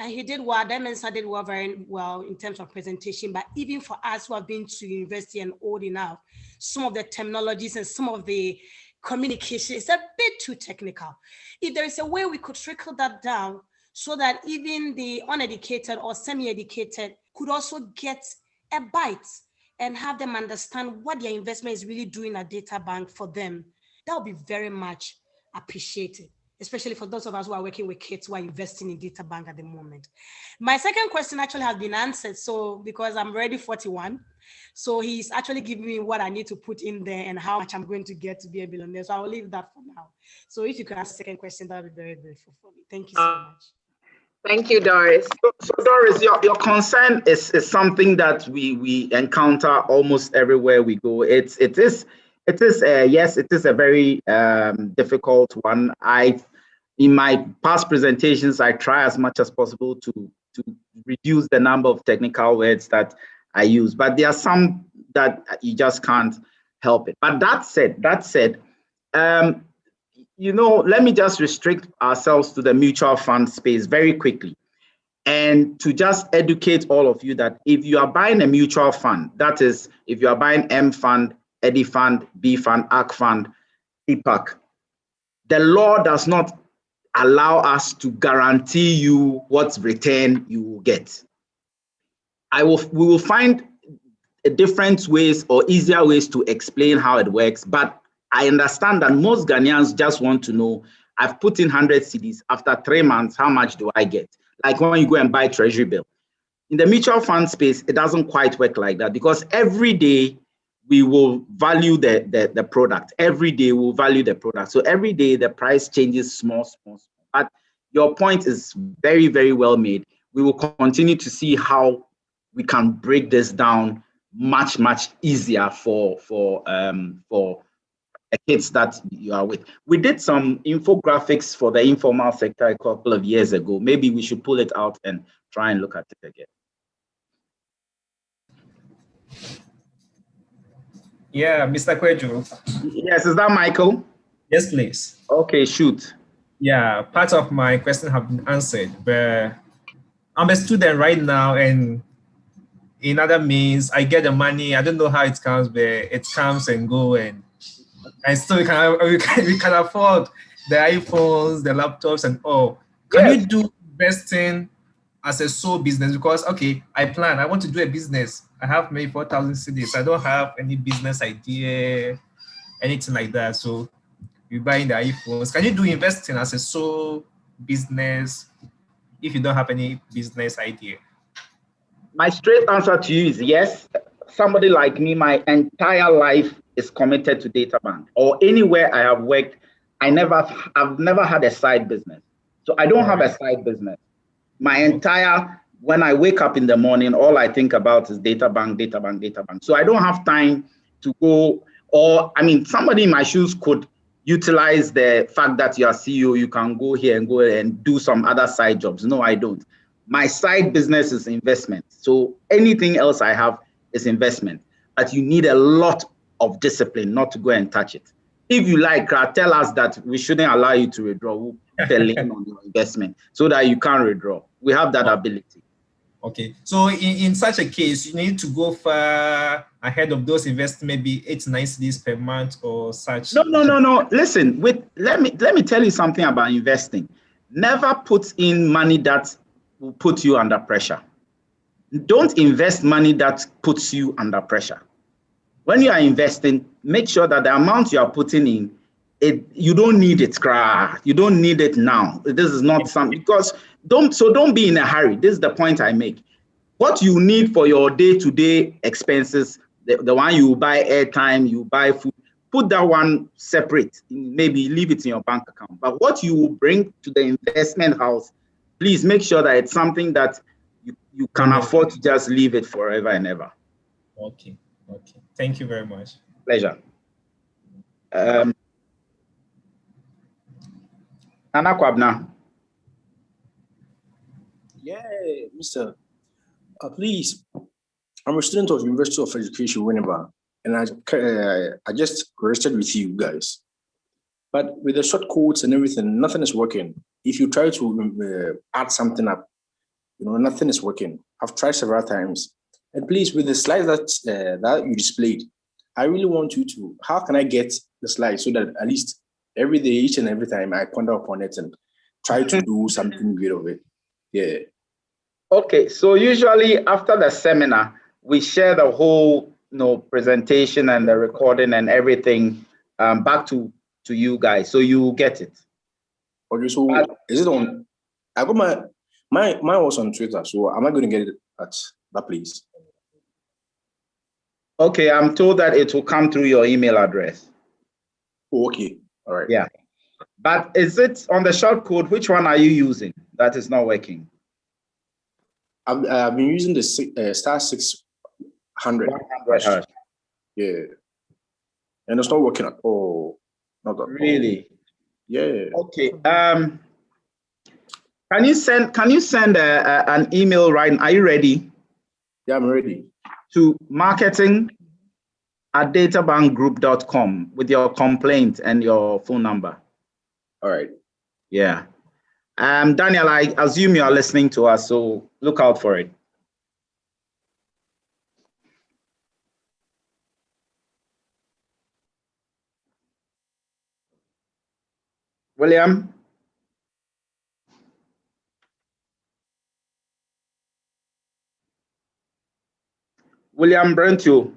he did well, Addae-Mensah did well, very well in terms of presentation, but even for us who have been to university and old enough, some of the terminologies and some of the communication is a bit too technical. If there is a way we could trickle that down so that even the uneducated or semi-educated could also get a bite and have them understand what their investment is really doing at Databank for them, that would be very much appreciated, especially for those of us who are working with kids who are investing in Databank at the moment. My second question actually has been answered. So because I'm already 41, so he's actually giving me what I need to put in there and how much I'm going to get to be a billionaire. So I'll leave that for now. So if you could ask the second question, that would be very grateful for me. Thank you so much. Thank you, Doris. So Doris, your concern is something that we encounter almost everywhere we go. It is yes, it is a very difficult one. In my past presentations, I try as much as possible to reduce the number of technical words that I use, but there are some that you just can't help it. But that said, you know, let me just restrict ourselves to the mutual fund space very quickly, and to just educate all of you that if you are buying a mutual fund, that is, if you are buying M fund, Eddie fund, B fund, ARC fund, EPAC, the law does not allow us to guarantee you what return you will get. We will find different ways or easier ways to explain how it works, but I understand that most Ghanaians just want to know, I've put in 100 cedis, after 3 months, how much do I get? Like when you go and buy treasury bill. In the mutual fund space, it doesn't quite work like that, because every day we will value the product. Every day we'll value the product. So every day the price changes small. But your point is very, very well made. We will continue to see how we can break this down much easier for kids that you are with. We did some infographics for the informal sector a couple of years ago. Maybe we should pull it out and try and look at it again. Yeah, Mr. Kojo. Yes, is that Michael? Yes, please. Okay, shoot. Yeah, part of my question have been answered, but I'm a student right now, and in other means, I get the money. I don't know how it comes, but it comes and go, and still we can afford the iPhones, the laptops, and all. Can you do investing as a sole business? Because okay, I want to do a business. I have maybe 4,000 cedis. I don't have any business idea, anything like that. So you buying the iPhones. Can you do investing as a sole business if you don't have any business idea? My straight answer to you is yes. Somebody like me, my entire life is committed to Databank, or anywhere I have worked. I've never had a side business. So I don't have a side business. My entire, when I wake up in the morning, all I think about is Databank. So I don't have time to go, or I mean, somebody in my shoes could utilize the fact that you're CEO, you can go here and do some other side jobs. No, I don't. My side business is investment. So anything else I have is investment. But you need a lot of discipline not to go and touch it. If you like, tell us that we shouldn't allow you to withdraw. We'll put a lien on your investment so that you can withdraw. We have that ability. Okay. So in such a case, you need to go far ahead of those investments, maybe 8 to 9 cedis per month or such. No. Listen, let me tell you something about investing. Never put in money that will put you under pressure. Don't invest money that puts you under pressure. When you are investing, make sure that the amount you are putting in you don't need it, you don't need it now. This is not something, because don't be in a hurry. This is the point I make. What you need for your day-to-day expenses, the one you buy airtime, you buy food, put that one separate. Maybe leave it in your bank account. But what you bring to the investment house, please make sure that it's something that you can afford to just leave it forever and ever. Okay. Thank you very much. Pleasure. Nana Kwabna. Yeah, Mr. Please, I'm a student of University of Education, Winneba, and I just registered with you guys. But with the short codes and everything, nothing is working. If you try to add something up, nothing is working. I've tried several times. And please, with the slides that you displayed, I really want you to, how can I get the slides so that at least every day, each and every time I ponder upon it and try to do something good of it. Yeah. Okay, so usually after the seminar, we share the whole presentation and the recording and everything back to you guys, so you get it. Okay, so is it on? I got mine was on Twitter, so am I going to get it at that place? Okay, I'm told that it will come through your email address. Oh, okay, all right. Yeah, but is it on the short code? Which one are you using that is not working? I've been using the star 600. 100. Yeah, and it's not working at all. Not at all. Really? Yeah. Okay. Can you send an email right now? Are you ready? Yeah, I'm ready. To marketing@databankgroup.com with your complaint and your phone number. All right. Yeah. Daniel, I assume you are listening to us, so look out for it. William? William Brentio.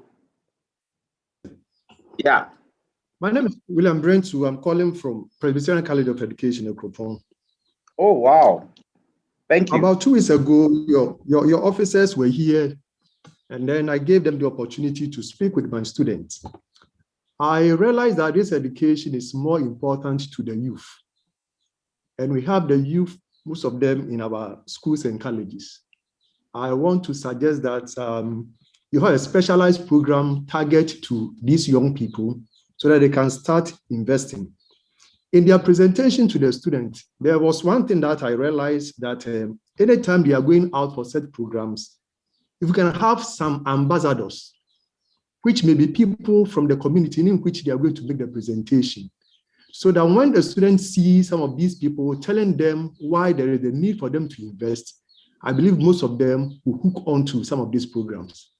Yeah. My name is William Brentio. I'm calling from Presbyterian College of Education in Kropon. Oh, wow. Thank you. About 2 weeks ago, your officers were here, and then I gave them the opportunity to speak with my students. I realized that this education is more important to the youth. And we have the youth, most of them in our schools and colleges. I want to suggest that you have a specialized program targeted to these young people so that they can start investing. In their presentation to the students, there was one thing that I realized, that anytime they are going out for such programs, if we can have some ambassadors, which may be people from the community in which they are going to make the presentation, so that when the students see some of these people telling them why there is a need for them to invest, I believe most of them will hook onto some of these programs.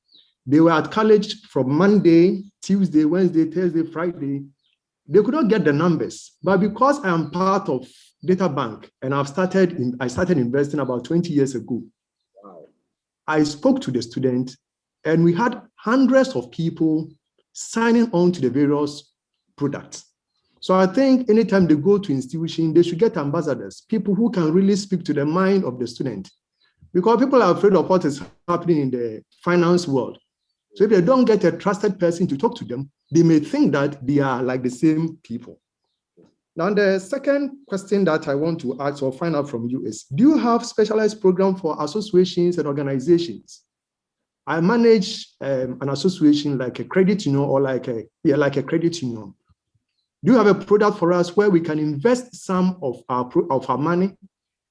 They were at college from Monday, Tuesday, Wednesday, Thursday, Friday. They could not get the numbers, but because I am part of Databank and I started investing about 20 years ago, I spoke to the students and we had hundreds of people signing on to the various products. So I think anytime they go to institution, they should get ambassadors, people who can really speak to the mind of the student, because people are afraid of what is happening in the finance world. So if they don't get a trusted person to talk to them, they may think that they are like the same people. Now, the second question that I want to ask or find out from you is, do you have specialized program for associations and organizations? I manage an association like a credit union or like a credit union. Do you have a product for us where we can invest some of our money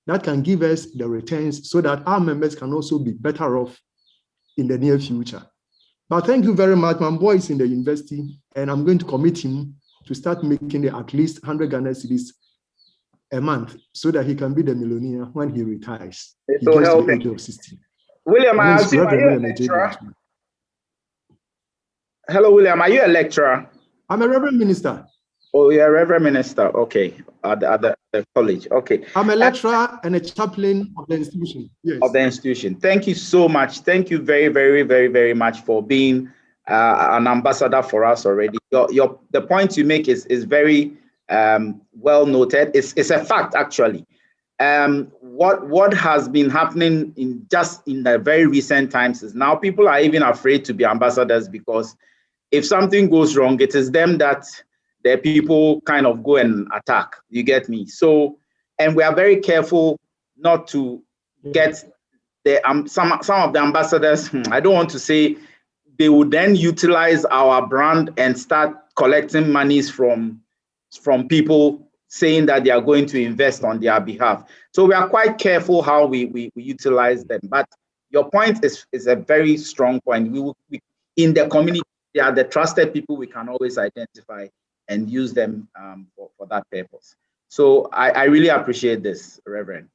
that can give us the returns so that our members can also be better off in the near future? But thank you very much. My boy is in the university, and I'm going to commit him to start making at least 100 Ghana cedis a month so that he can be the millionaire when he retires. He gets to the age of 60. William, I assume, are you a lecturer? Hello, William, are you a lecturer? I'm a Reverend Minister. Oh, you're a Reverend Minister, okay, at the college, okay. I'm a lecturer and a chaplain of the institution, yes. Of the institution. Thank you so much. Thank you very, very, very, very much for being an ambassador for us already. The point you make is very well noted. It's a fact, actually. What has been happening in the very recent times is now people are even afraid to be ambassadors, because if something goes wrong, it is them that the people kind of go and attack. You get me? So, and we are very careful not to get the some of the ambassadors. I don't want to say they would then utilize our brand and start collecting monies from people saying that they are going to invest on their behalf. So we are quite careful how we utilize them. But your point is a very strong point. We in the community, they are the trusted people we can always identify and use them for that purpose. So I really appreciate this, Reverend.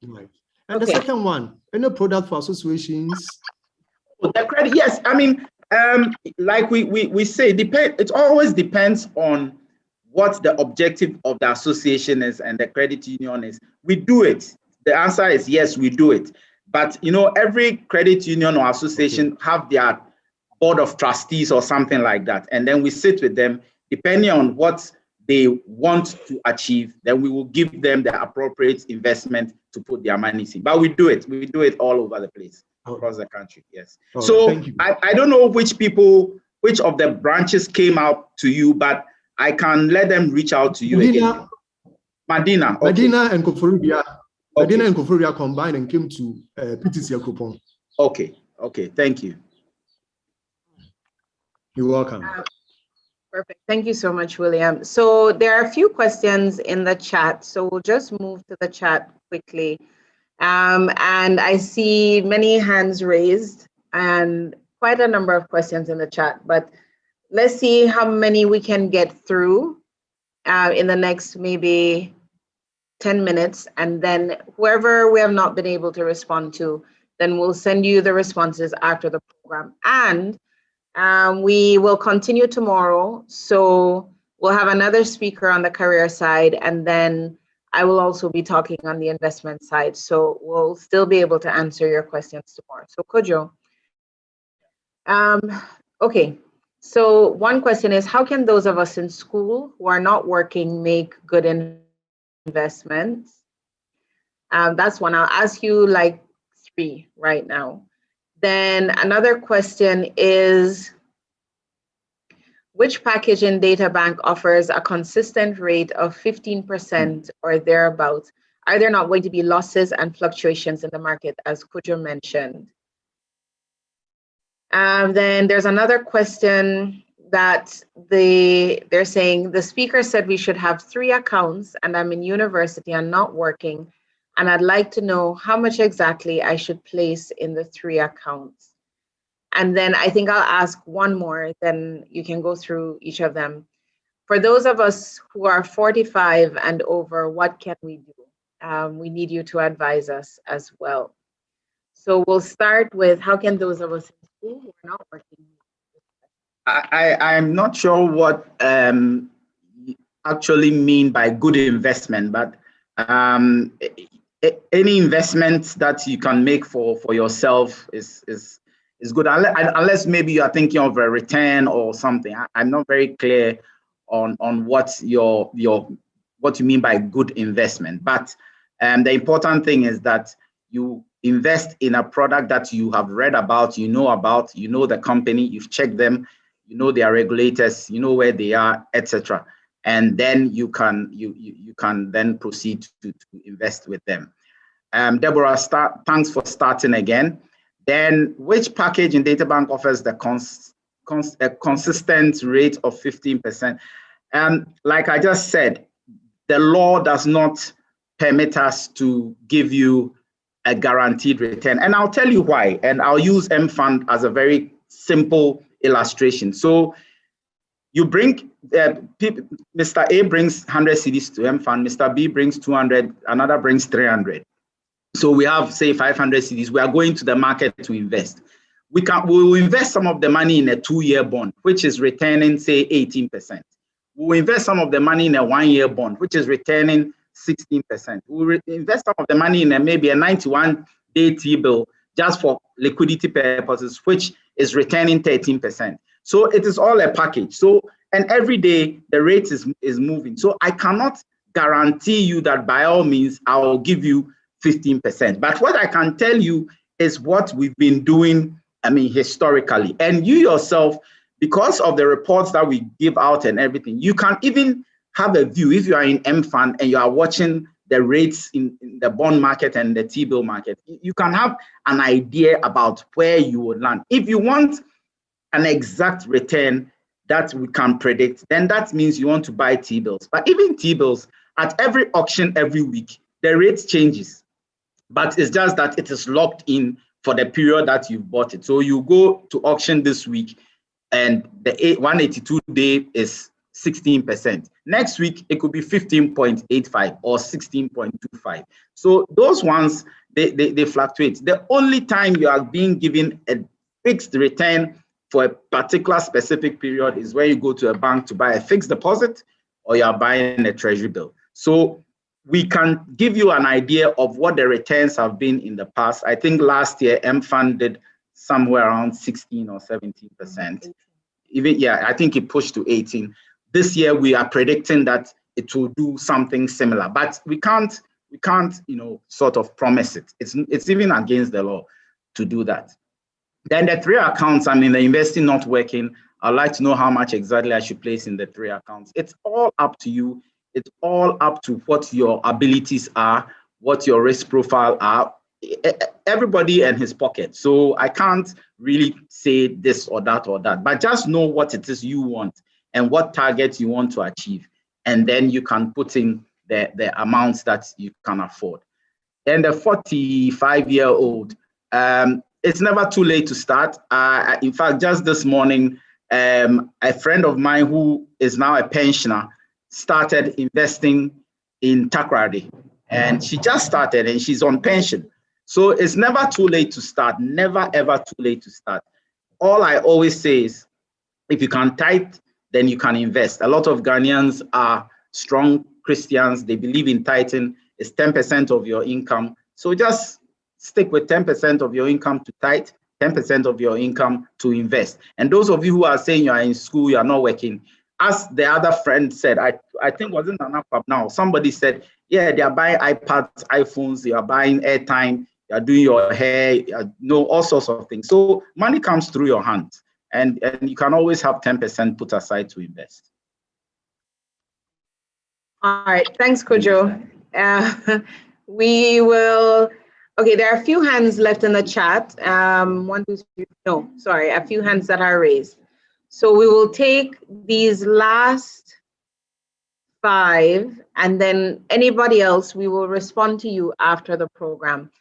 Right. And the second one, any product for associations? The credit, yes. I mean, like we say, it always depends on what the objective of the association is and the credit union is. We do it. The answer is yes, we do it. But every credit union or association have their board of trustees or something like that, and then we sit with them depending on what they want to achieve. Then we will give them the appropriate investment to put their money in. But we do it. We do it all over the place. Across the country, yes. So I don't know which of the branches came out to you, but I can let them reach out to you again. Medina. Okay. Medina and Koforubia. Okay. Medina and Koforubia combined and came to PTC Akropong. Okay. Thank you. You're welcome. Perfect. Thank you so much, William. So there are a few questions in the chat. So we'll just move to the chat quickly. And I see many hands raised and quite a number of questions in the chat, but let's see how many we can get through in the next maybe 10 minutes. And then whoever we have not been able to respond to, then we'll send you the responses after the program. And we will continue tomorrow. So we'll have another speaker on the career side, and then I will also be talking on the investment side. So we'll still be able to answer your questions tomorrow. So Kojo. Okay, so one question is, how can those of us in school who are not working make good investments? That's one. I'll ask you like 3 right now. Then another question is, which package in Databank offers a consistent rate of 15% or thereabouts? Are there not going to be losses and fluctuations in the market, as Kojo mentioned? Then there's another question that they're saying, the speaker said we should have 3 accounts and I'm in university and not working, and I'd like to know how much exactly I should place in the 3 accounts. And then I think I'll ask one more, then you can go through each of them. For those of us who are 45 and over, what can we do? We need you to advise us as well. So we'll start with, how can those of us in school who are not working? I'm not sure what actually mean by good investment, but any investment that you can make for yourself is good, unless maybe you are thinking of a return or something. I'm not very clear on what what you mean by good investment. But the important thing is that you invest in a product that you have read about, you know the company, you've checked them, you know their regulators, you know where they are, etc. And then you can then proceed to invest with them. Deborah, thanks for starting again. Then, which package in Databank offers the consistent rate of 15%? Like I just said, the law does not permit us to give you a guaranteed return. And I'll tell you why. And I'll use M-Fund as a very simple illustration. So you bring, Mr. A brings 100 cedis to M-Fund, Mr. B brings 200, another brings 300. So we have, say, 500 cedis. We are going to the market to invest. We will invest some of the money in a 2-year bond, which is returning, say, 18%. We will invest some of the money in a 1-year bond, which is returning 16%. We will invest some of the money in maybe a 91-day T-bill just for liquidity purposes, which is returning 13%. So it is all a package. So, and every day the rate is moving. So I cannot guarantee you that by all means I will give you 15%. But what I can tell you is what we've been doing, historically. And you yourself, because of the reports that we give out and everything, you can even have a view. If you are in M-Fund and you are watching the rates in the bond market and the T-bill market, you can have an idea about where you will land. If you want an exact return that we can predict, then that means you want to buy T-bills. But even T-bills, at every auction every week, the rate changes. But it's just that it is locked in for the period that you've bought it. So you go to auction this week and the 182 day is 16%. Next week, it could be 15.85 or 16.25. So those ones, they fluctuate. The only time you are being given a fixed return for a particular specific period is when you go to a bank to buy a fixed deposit or you are buying a treasury bill. So we can give you an idea of what the returns have been in the past. I think last year, M-Fund did somewhere around 16 or 17%. Even, yeah, I think it pushed to 18. This year, we are predicting that it will do something similar, but we can't, sort of promise it. It's even against the law to do that. Then the 3 accounts, the investing not working, I'd like to know how much exactly I should place in the 3 accounts. It's all up to you. It's all up to what your abilities are, what your risk profile are, everybody and his pocket. So I can't really say this or that, but just know what it is you want and what targets you want to achieve. And then you can put in the amounts that you can afford. And the 45-year-old, it's never too late to start. In fact, just this morning, a friend of mine who is now a pensioner started investing in Takoradi, and she just started and she's on pension. So it's never too late to start, never ever too late to start. All I always say is, if you can tithe, then you can invest. A lot of Ghanaians are strong Christians. They believe in tithing. It's 10% of your income. So just stick with 10% of your income to tithe, 10% of your income to invest. And those of you who are saying you are in school, you are not working, as the other friend said, I think wasn't an app now, somebody said, yeah, they are buying iPads, iPhones, they are buying airtime, they are doing your hair, all sorts of things. So money comes through your hands, and you can always have 10% put aside to invest. All right, thanks, Kojo. We will, okay, there are a few hands left in the chat. A few hands that are raised. So we will take these last 5, and then anybody else, we will respond to you after the program.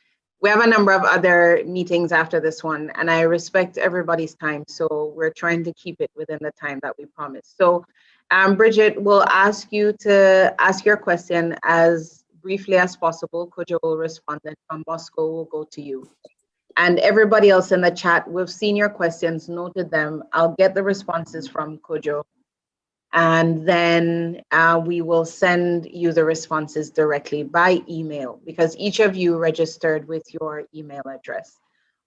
We have a number of other meetings after this one, and I respect everybody's time, so we're trying to keep it within the time that we promised. So Bridget will ask you to ask your question as briefly as possible. Kojo will respond, and John Bosco will go to you. And everybody else in the chat, we've seen your questions, noted them. I'll get the responses from Kojo, and then we will send you the responses directly by email, because each of you registered with your email address.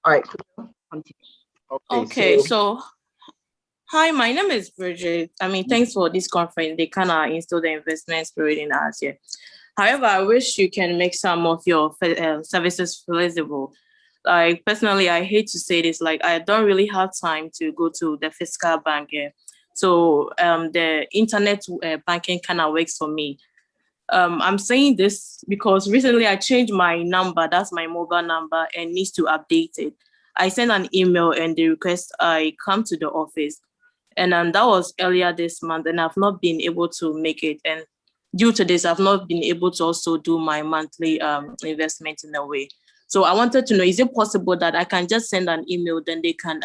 All right, Kojo, continue. Okay, so hi, my name is Bridget. Thanks for this conference. They kind of instill the investment spirit in us here. However, I wish you can make some of your services flexible. Like, personally, I hate to say this, like, I don't really have time to go to the physical bank here. So the internet banking kind of works for me. I'm saying this because recently I changed my number, that's my mobile number, and needs to update it. I sent an email and they request I come to the office. And that was earlier this month, and I've not been able to make it. And due to this, I've not been able to also do my monthly investment in a way. So I wanted to know, is it possible that I can just send an email, then they can,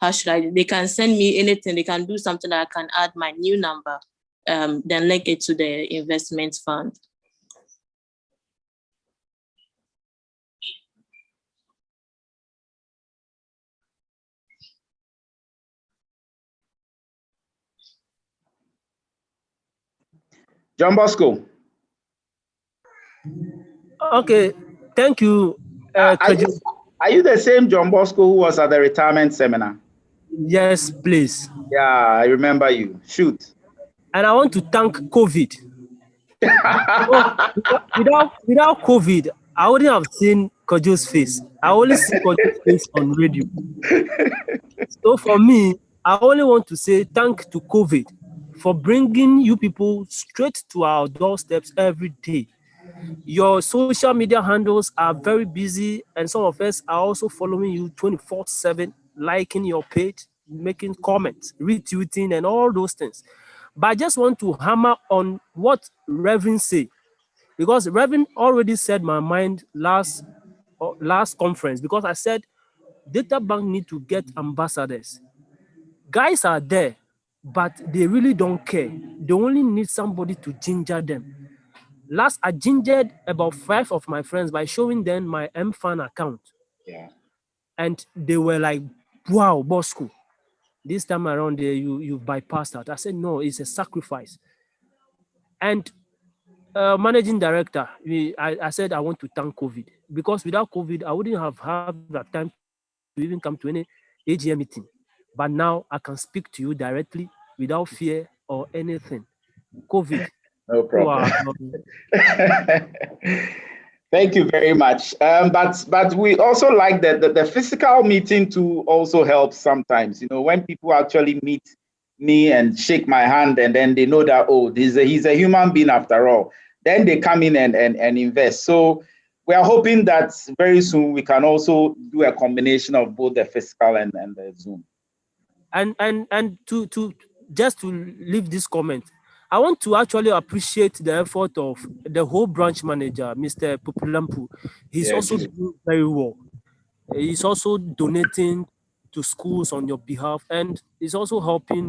they can send me anything, they can do something that I can add my new number, then link it to the investment fund. John Bosco. Okay, thank you. Are you the same John Bosco who was at the retirement seminar? Yes, please. Yeah, I remember you. Shoot. And I want to thank COVID. Without COVID, I wouldn't have seen Kojo's face. I only see Kojo's face on radio. So for me, I only want to say thank to COVID for bringing you people straight to our doorsteps every day. Your social media handles are very busy, and some of us are also following you 24/7, liking your page, making comments, retweeting, and all those things. But I just want to hammer on what Reverend say, because Reverend already said my mind last conference, because I said Databank need to get ambassadors. Guys are there, but they really don't care. They only need somebody to ginger them. Last, I gingered about 5 of my friends by showing them my MFAN account. Yeah. And they were like, wow, Bosco, this time around there, you bypassed that. I said, no, it's a sacrifice. And managing director, I said, I want to thank COVID, because without COVID, I wouldn't have had that time to even come to any AGM meeting. But now I can speak to you directly without fear or anything. COVID. No problem. Thank you very much. But we also like the physical meeting to also help sometimes. You know, when people actually meet me and shake my hand, and then they know that, oh, he's a human being after all. Then they come in and invest. So we are hoping that very soon we can also do a combination of both the physical and the Zoom. And to just to leave this comment, I want to actually appreciate the effort of the whole branch manager, Mr. Pupulampu. He's also doing very well. He's also donating to schools on your behalf, and he's also helping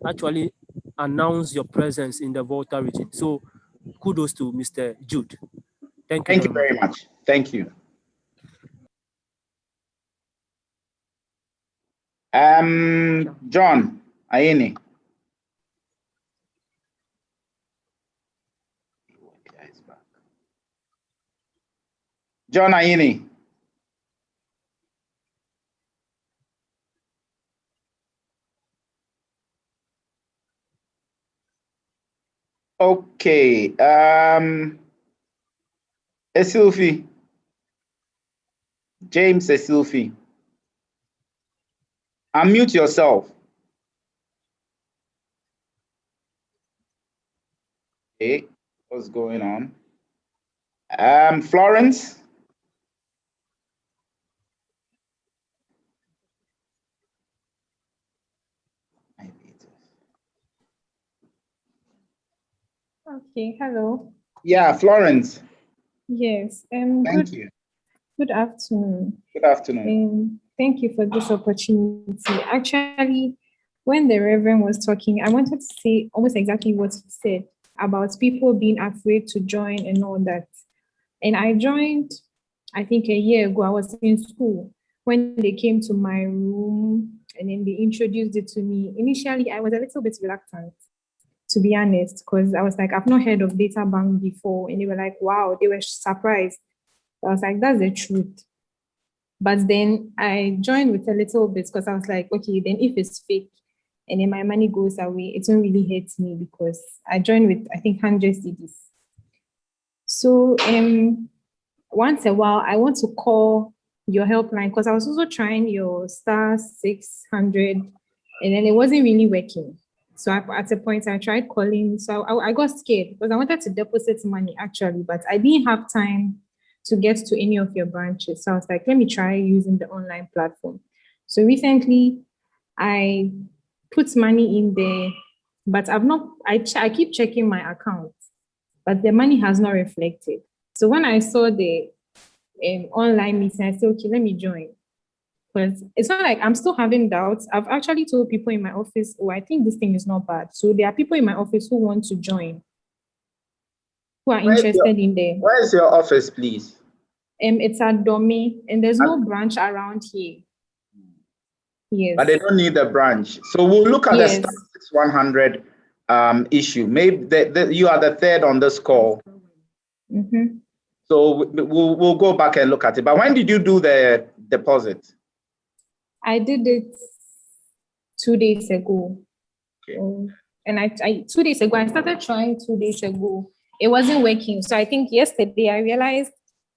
actually announce your presence in the Volta region. So kudos to Mr. Jude. Thank you very much. Thank you. John Ayeni. John Ayeni. Okay. Esilfi. James Esilfi. Unmute yourself. Okay, what's going on? Florence. Okay, hello. Yeah, Florence. Yes, Thank you. Good afternoon. Good afternoon. Thank you for this opportunity. Actually, when the Reverend was talking, I wanted to say almost exactly what he said about people being afraid to join and all that. And I joined, I think a year ago. I was in school when they came to my room and then they introduced it to me. Initially, I was a little bit reluctant, to be honest, because I was like, I've not heard of Databank before. And they were like, wow, they were surprised. I was like, that's the truth. But then I joined with a little bit because I was like, okay, then if it's fake and then my money goes away, it won't really hurt me because I joined with, I think, 100 CDs. So once a while, I want to call your helpline because I was also trying your star 600 and then it wasn't really working. So at a point I tried calling, so I got scared because I wanted to deposit money actually, but I didn't have time to get to any of your branches. So I was like, let me try using the online platform. So recently I put money in there, but I keep checking my account, but the money has not reflected. So when I saw the online meeting, I said, okay, let me join. Because it's not like I'm still having doubts. I've actually told people in my office, oh, I think this thing is not bad. So there are people in my office who want to join, who are interested in there. Where is your office, please? It's at Dome, and there's no branch around here. Yes. But they don't need a branch. So we'll look at the star 100 issue. Maybe you are the third on this call. Mm-hmm. So we'll go back and look at it. But when did you do the deposit? I did it 2 days ago. Okay. And I 2 days ago, I started trying 2 days ago. It wasn't working. So I think yesterday I realized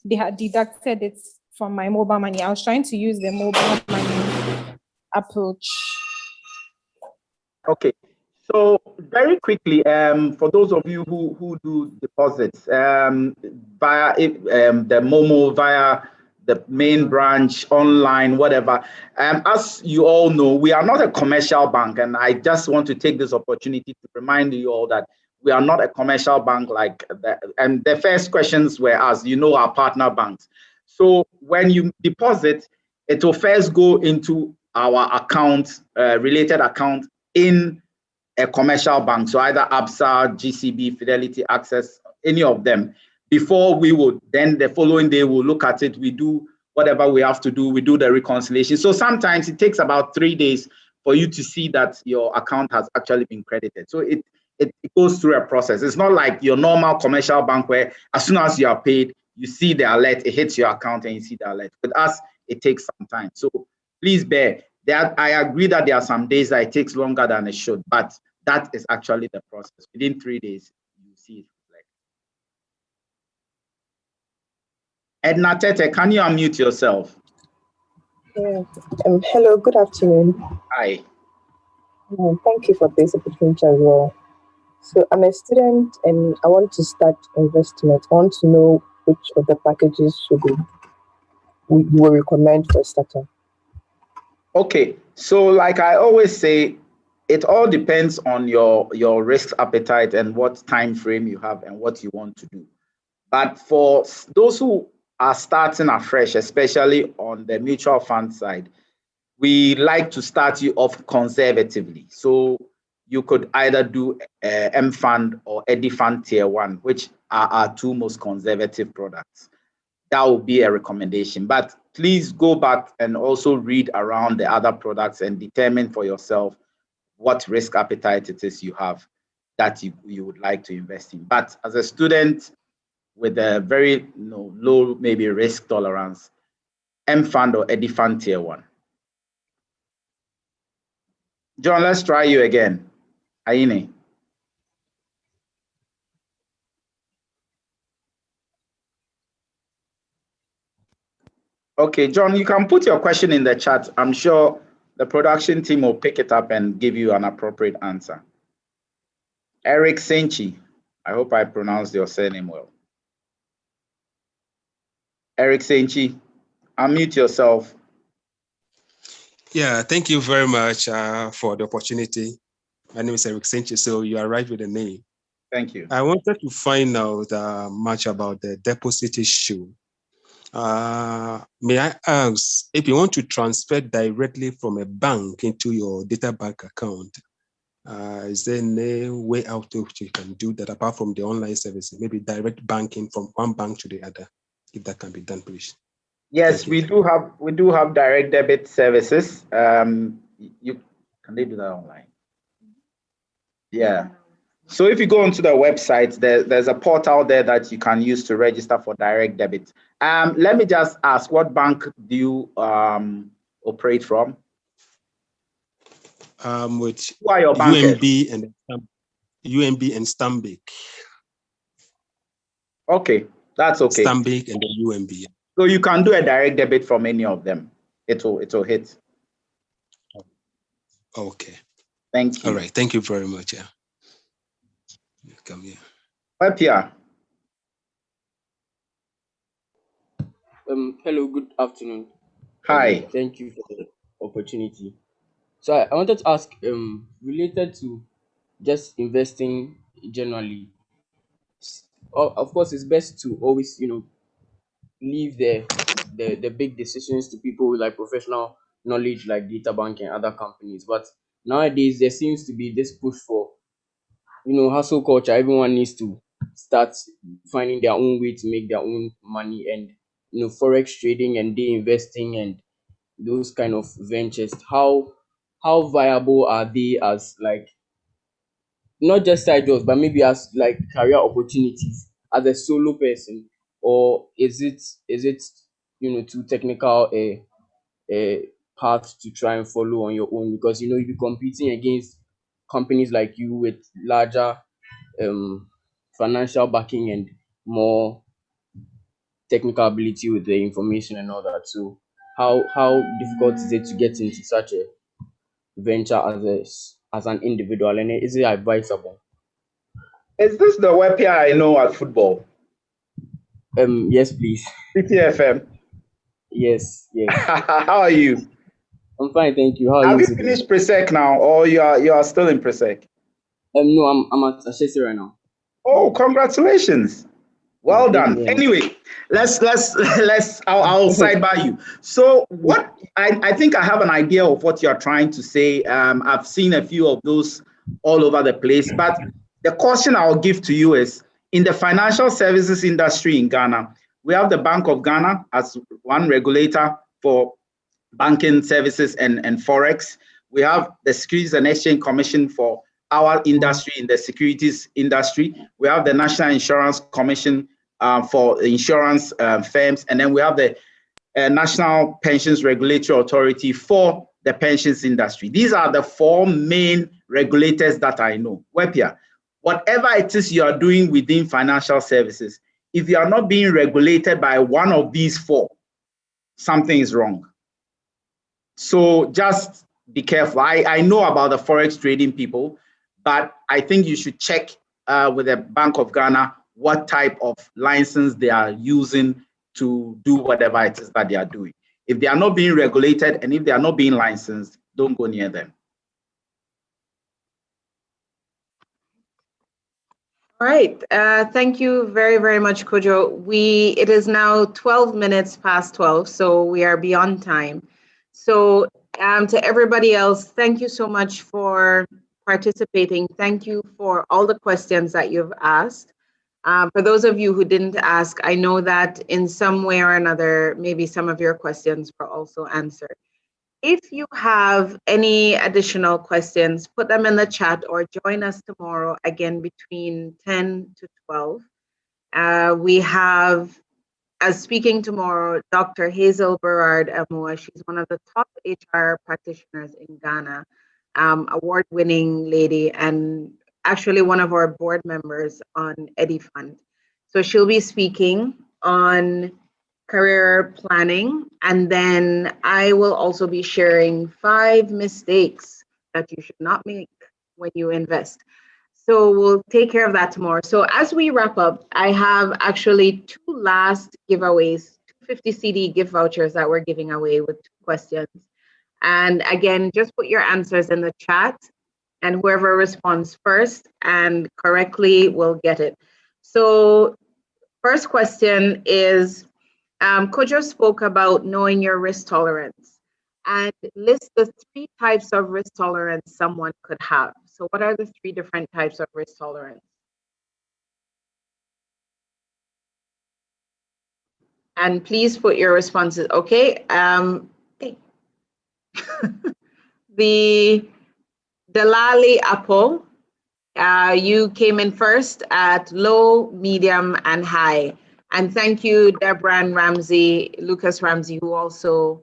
they had deducted it from my mobile money. I was trying to use the mobile money approach. Okay. So very quickly, for those of you who do deposits via the Momo, via the main branch, online, whatever. As you all know, we are not a commercial bank, and I just want to take this opportunity to remind you all that we are not a commercial bank like that. And the first questions were asked, our partner banks. So when you deposit, it will first go into our account, related account in a commercial bank. So either ABSA, GCB, Fidelity, Access, any of them. Before we would, then the following day we'll look at it, we do whatever we have to do, we do the reconciliation. So sometimes it takes about 3 days for you to see that your account has actually been credited. So it goes through a process. It's not like your normal commercial bank where as soon as you are paid, you see the alert, it hits your account and you see the alert. With us, it takes some time. So please bear that. I agree that there are some days that it takes longer than it should, but that is actually the process. Within 3 days, you see it. Edna Tete, can you unmute yourself? Yeah. Hello, good afternoon. Hi. Thank you for this opportunity as well. So I'm a student and I want to start investment. I want to know which of the packages you will recommend for a starter. Okay, so like I always say, it all depends on your risk appetite and what time frame you have and what you want to do. But for those who are starting afresh, especially on the mutual fund side, we like to start you off conservatively. So you could either do M Fund or Eddy Fund Tier 1, which are our two most conservative products. That would be a recommendation. But please go back and also read around the other products and determine for yourself what risk appetite it is you have that you would like to invest in. But as a student with a very low maybe risk tolerance, M Fund or Eddy Fund Tier 1. John, let's try you again. Aine. Okay, John, you can put your question in the chat. I'm sure the production team will pick it up and give you an appropriate answer. Eric Senchi, I hope I pronounced your surname well. Eric Senchi, unmute yourself. Yeah, thank you very much for the opportunity. My name is Eric Senchi, so you are right with the name. Thank you. I wanted to find out much about the deposit issue. May I ask, if you want to transfer directly from a bank into your Databank account, is there any way out of which you can do that apart from the online services, maybe direct banking from one bank to the other, if that can be done, please? Yes, we do have direct debit services. Can they do that online? Yeah. So if you go onto the website, there's a portal there that you can use to register for direct debit. Let me just ask, what bank do you operate from? With Who are your bankers? UMB and Stanbic. Okay, that's okay. Stanbic and the UMB. So you can do a direct debit from any of them. It will hit. Okay. Thank you. All right. Thank you very much. Yeah. Come here. Pepia. Hello, good afternoon. Hi. Thank you for the opportunity. So I wanted to ask, related to just investing generally. Of course, it's best to always, leave the big decisions to people with like professional knowledge like Databank and other companies. But nowadays there seems to be this push for, hustle culture. Everyone needs to start finding their own way to make their own money, and forex trading and day investing and those kind of ventures. How viable are they as like not just side jobs, but maybe as like career opportunities as a solo person, or is it too technical a path to try and follow on your own, because you'll be competing against companies like you with larger financial backing and more technical ability with the information and all that. So how difficult is it to get into such a venture as an individual, and is it advisable? Is this the Wepia I know at football? Yes, please. CTFM. Yes. How are you? I'm fine, thank you. How are Have you you today? finished Presec now, or you are still in Presec? No, I'm at Ashesi right now. Oh, congratulations. Well Thank you done. very much. Anyway, I'll sidebar you. So what I think I have an idea of what you're trying to say. I've seen a few of those all over the place, but the caution I'll give to you is in the financial services industry in Ghana, we have the Bank of Ghana as one regulator for banking services and Forex. We have the Securities and Exchange Commission for our industry in the securities industry. We have the National Insurance Commission for insurance firms. And then we have the National Pensions Regulatory Authority for the pensions industry. These are the four main regulators that I know. Wepia, whatever it is you are doing within financial services, if you are not being regulated by one of these four, something is wrong. So just be careful. I know about the Forex trading people, but I think you should check with the Bank of Ghana what type of license they are using to do whatever it is that they are doing. If they are not being regulated and if they are not being licensed, don't go near them. All right. Thank you very, very much, Kojo. It is now 12 minutes past 12, so we are beyond time. So to everybody else, thank you so much for participating. Thank you for all the questions that you've asked. For those of you who didn't ask, I know that in some way or another, maybe some of your questions were also answered. If you have any additional questions, put them in the chat or join us tomorrow again between 10 to 12. We have, as speaking tomorrow, Dr. Hazel Berard Amua. She's one of the top HR practitioners in Ghana, award-winning lady, and actually one of our board members on EdiFund. So she'll be speaking on career planning, and then I will also be sharing 5 mistakes that you should not make when you invest. So we'll take care of that tomorrow. So as we wrap up, I have actually 2 last giveaways, 250 CD gift vouchers that we're giving away with 2 questions. And again, just put your answers in the chat, and whoever responds first and correctly will get it. So first question is, Kojo spoke about knowing your risk tolerance and list the 3 types of risk tolerance someone could have. So what are the 3 different types of risk tolerance? And please put your responses. Okay. The Delali Apple, you came in first at low, medium, and high. And thank you, Deborah and Ramsey, Lucas Ramsey, who also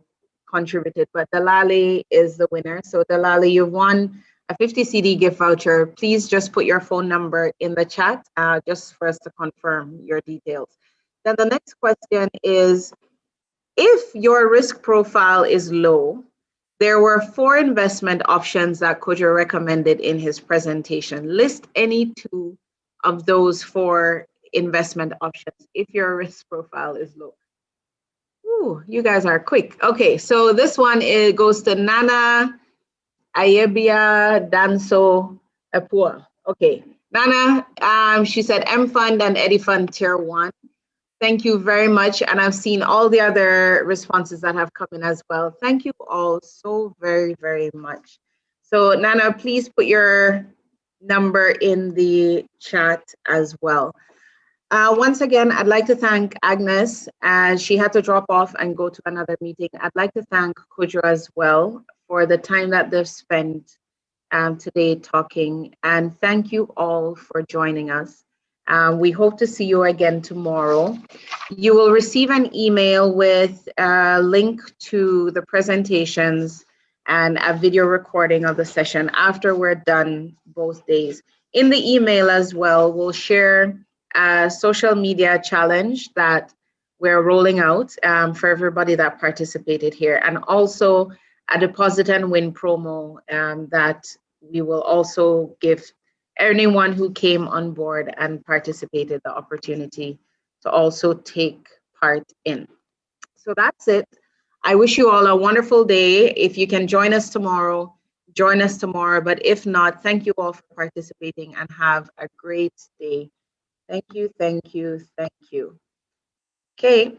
contributed. But Delali is the winner. So Delali, you've won a 50 CD gift voucher. Please just put your phone number in the chat, just for us to confirm your details. Then the next question is, if your risk profile is low, there were 4 investment options that Kojo recommended in his presentation. List any 2 of those 4 investment options if your risk profile is low. Ooh, you guys are quick. Okay, so this one goes to Nana Ayebia Danso Epua. Okay, Nana, she said M Fund and EdiFund Tier 1. Thank you very much. And I've seen all the other responses that have come in as well. Thank you all so very, very much. So Nana, please put your number in the chat as well. Once again, I'd like to thank Agnes, as she had to drop off and go to another meeting. I'd like to thank Kojo as well for the time that they've spent today talking. And thank you all for joining us. We hope to see you again tomorrow. You will receive an email with a link to the presentations and a video recording of the session after we're done both days. In the email as well, we'll share a social media challenge that we're rolling out for everybody that participated here, and also a deposit and win promo that we will also give anyone who came on board and participated the opportunity to also take part in. So that's it. I wish you all a wonderful day. If you can join us tomorrow, join us tomorrow. But if not, thank you all for participating and have a great day. Thank you, thank you, thank you. Okay.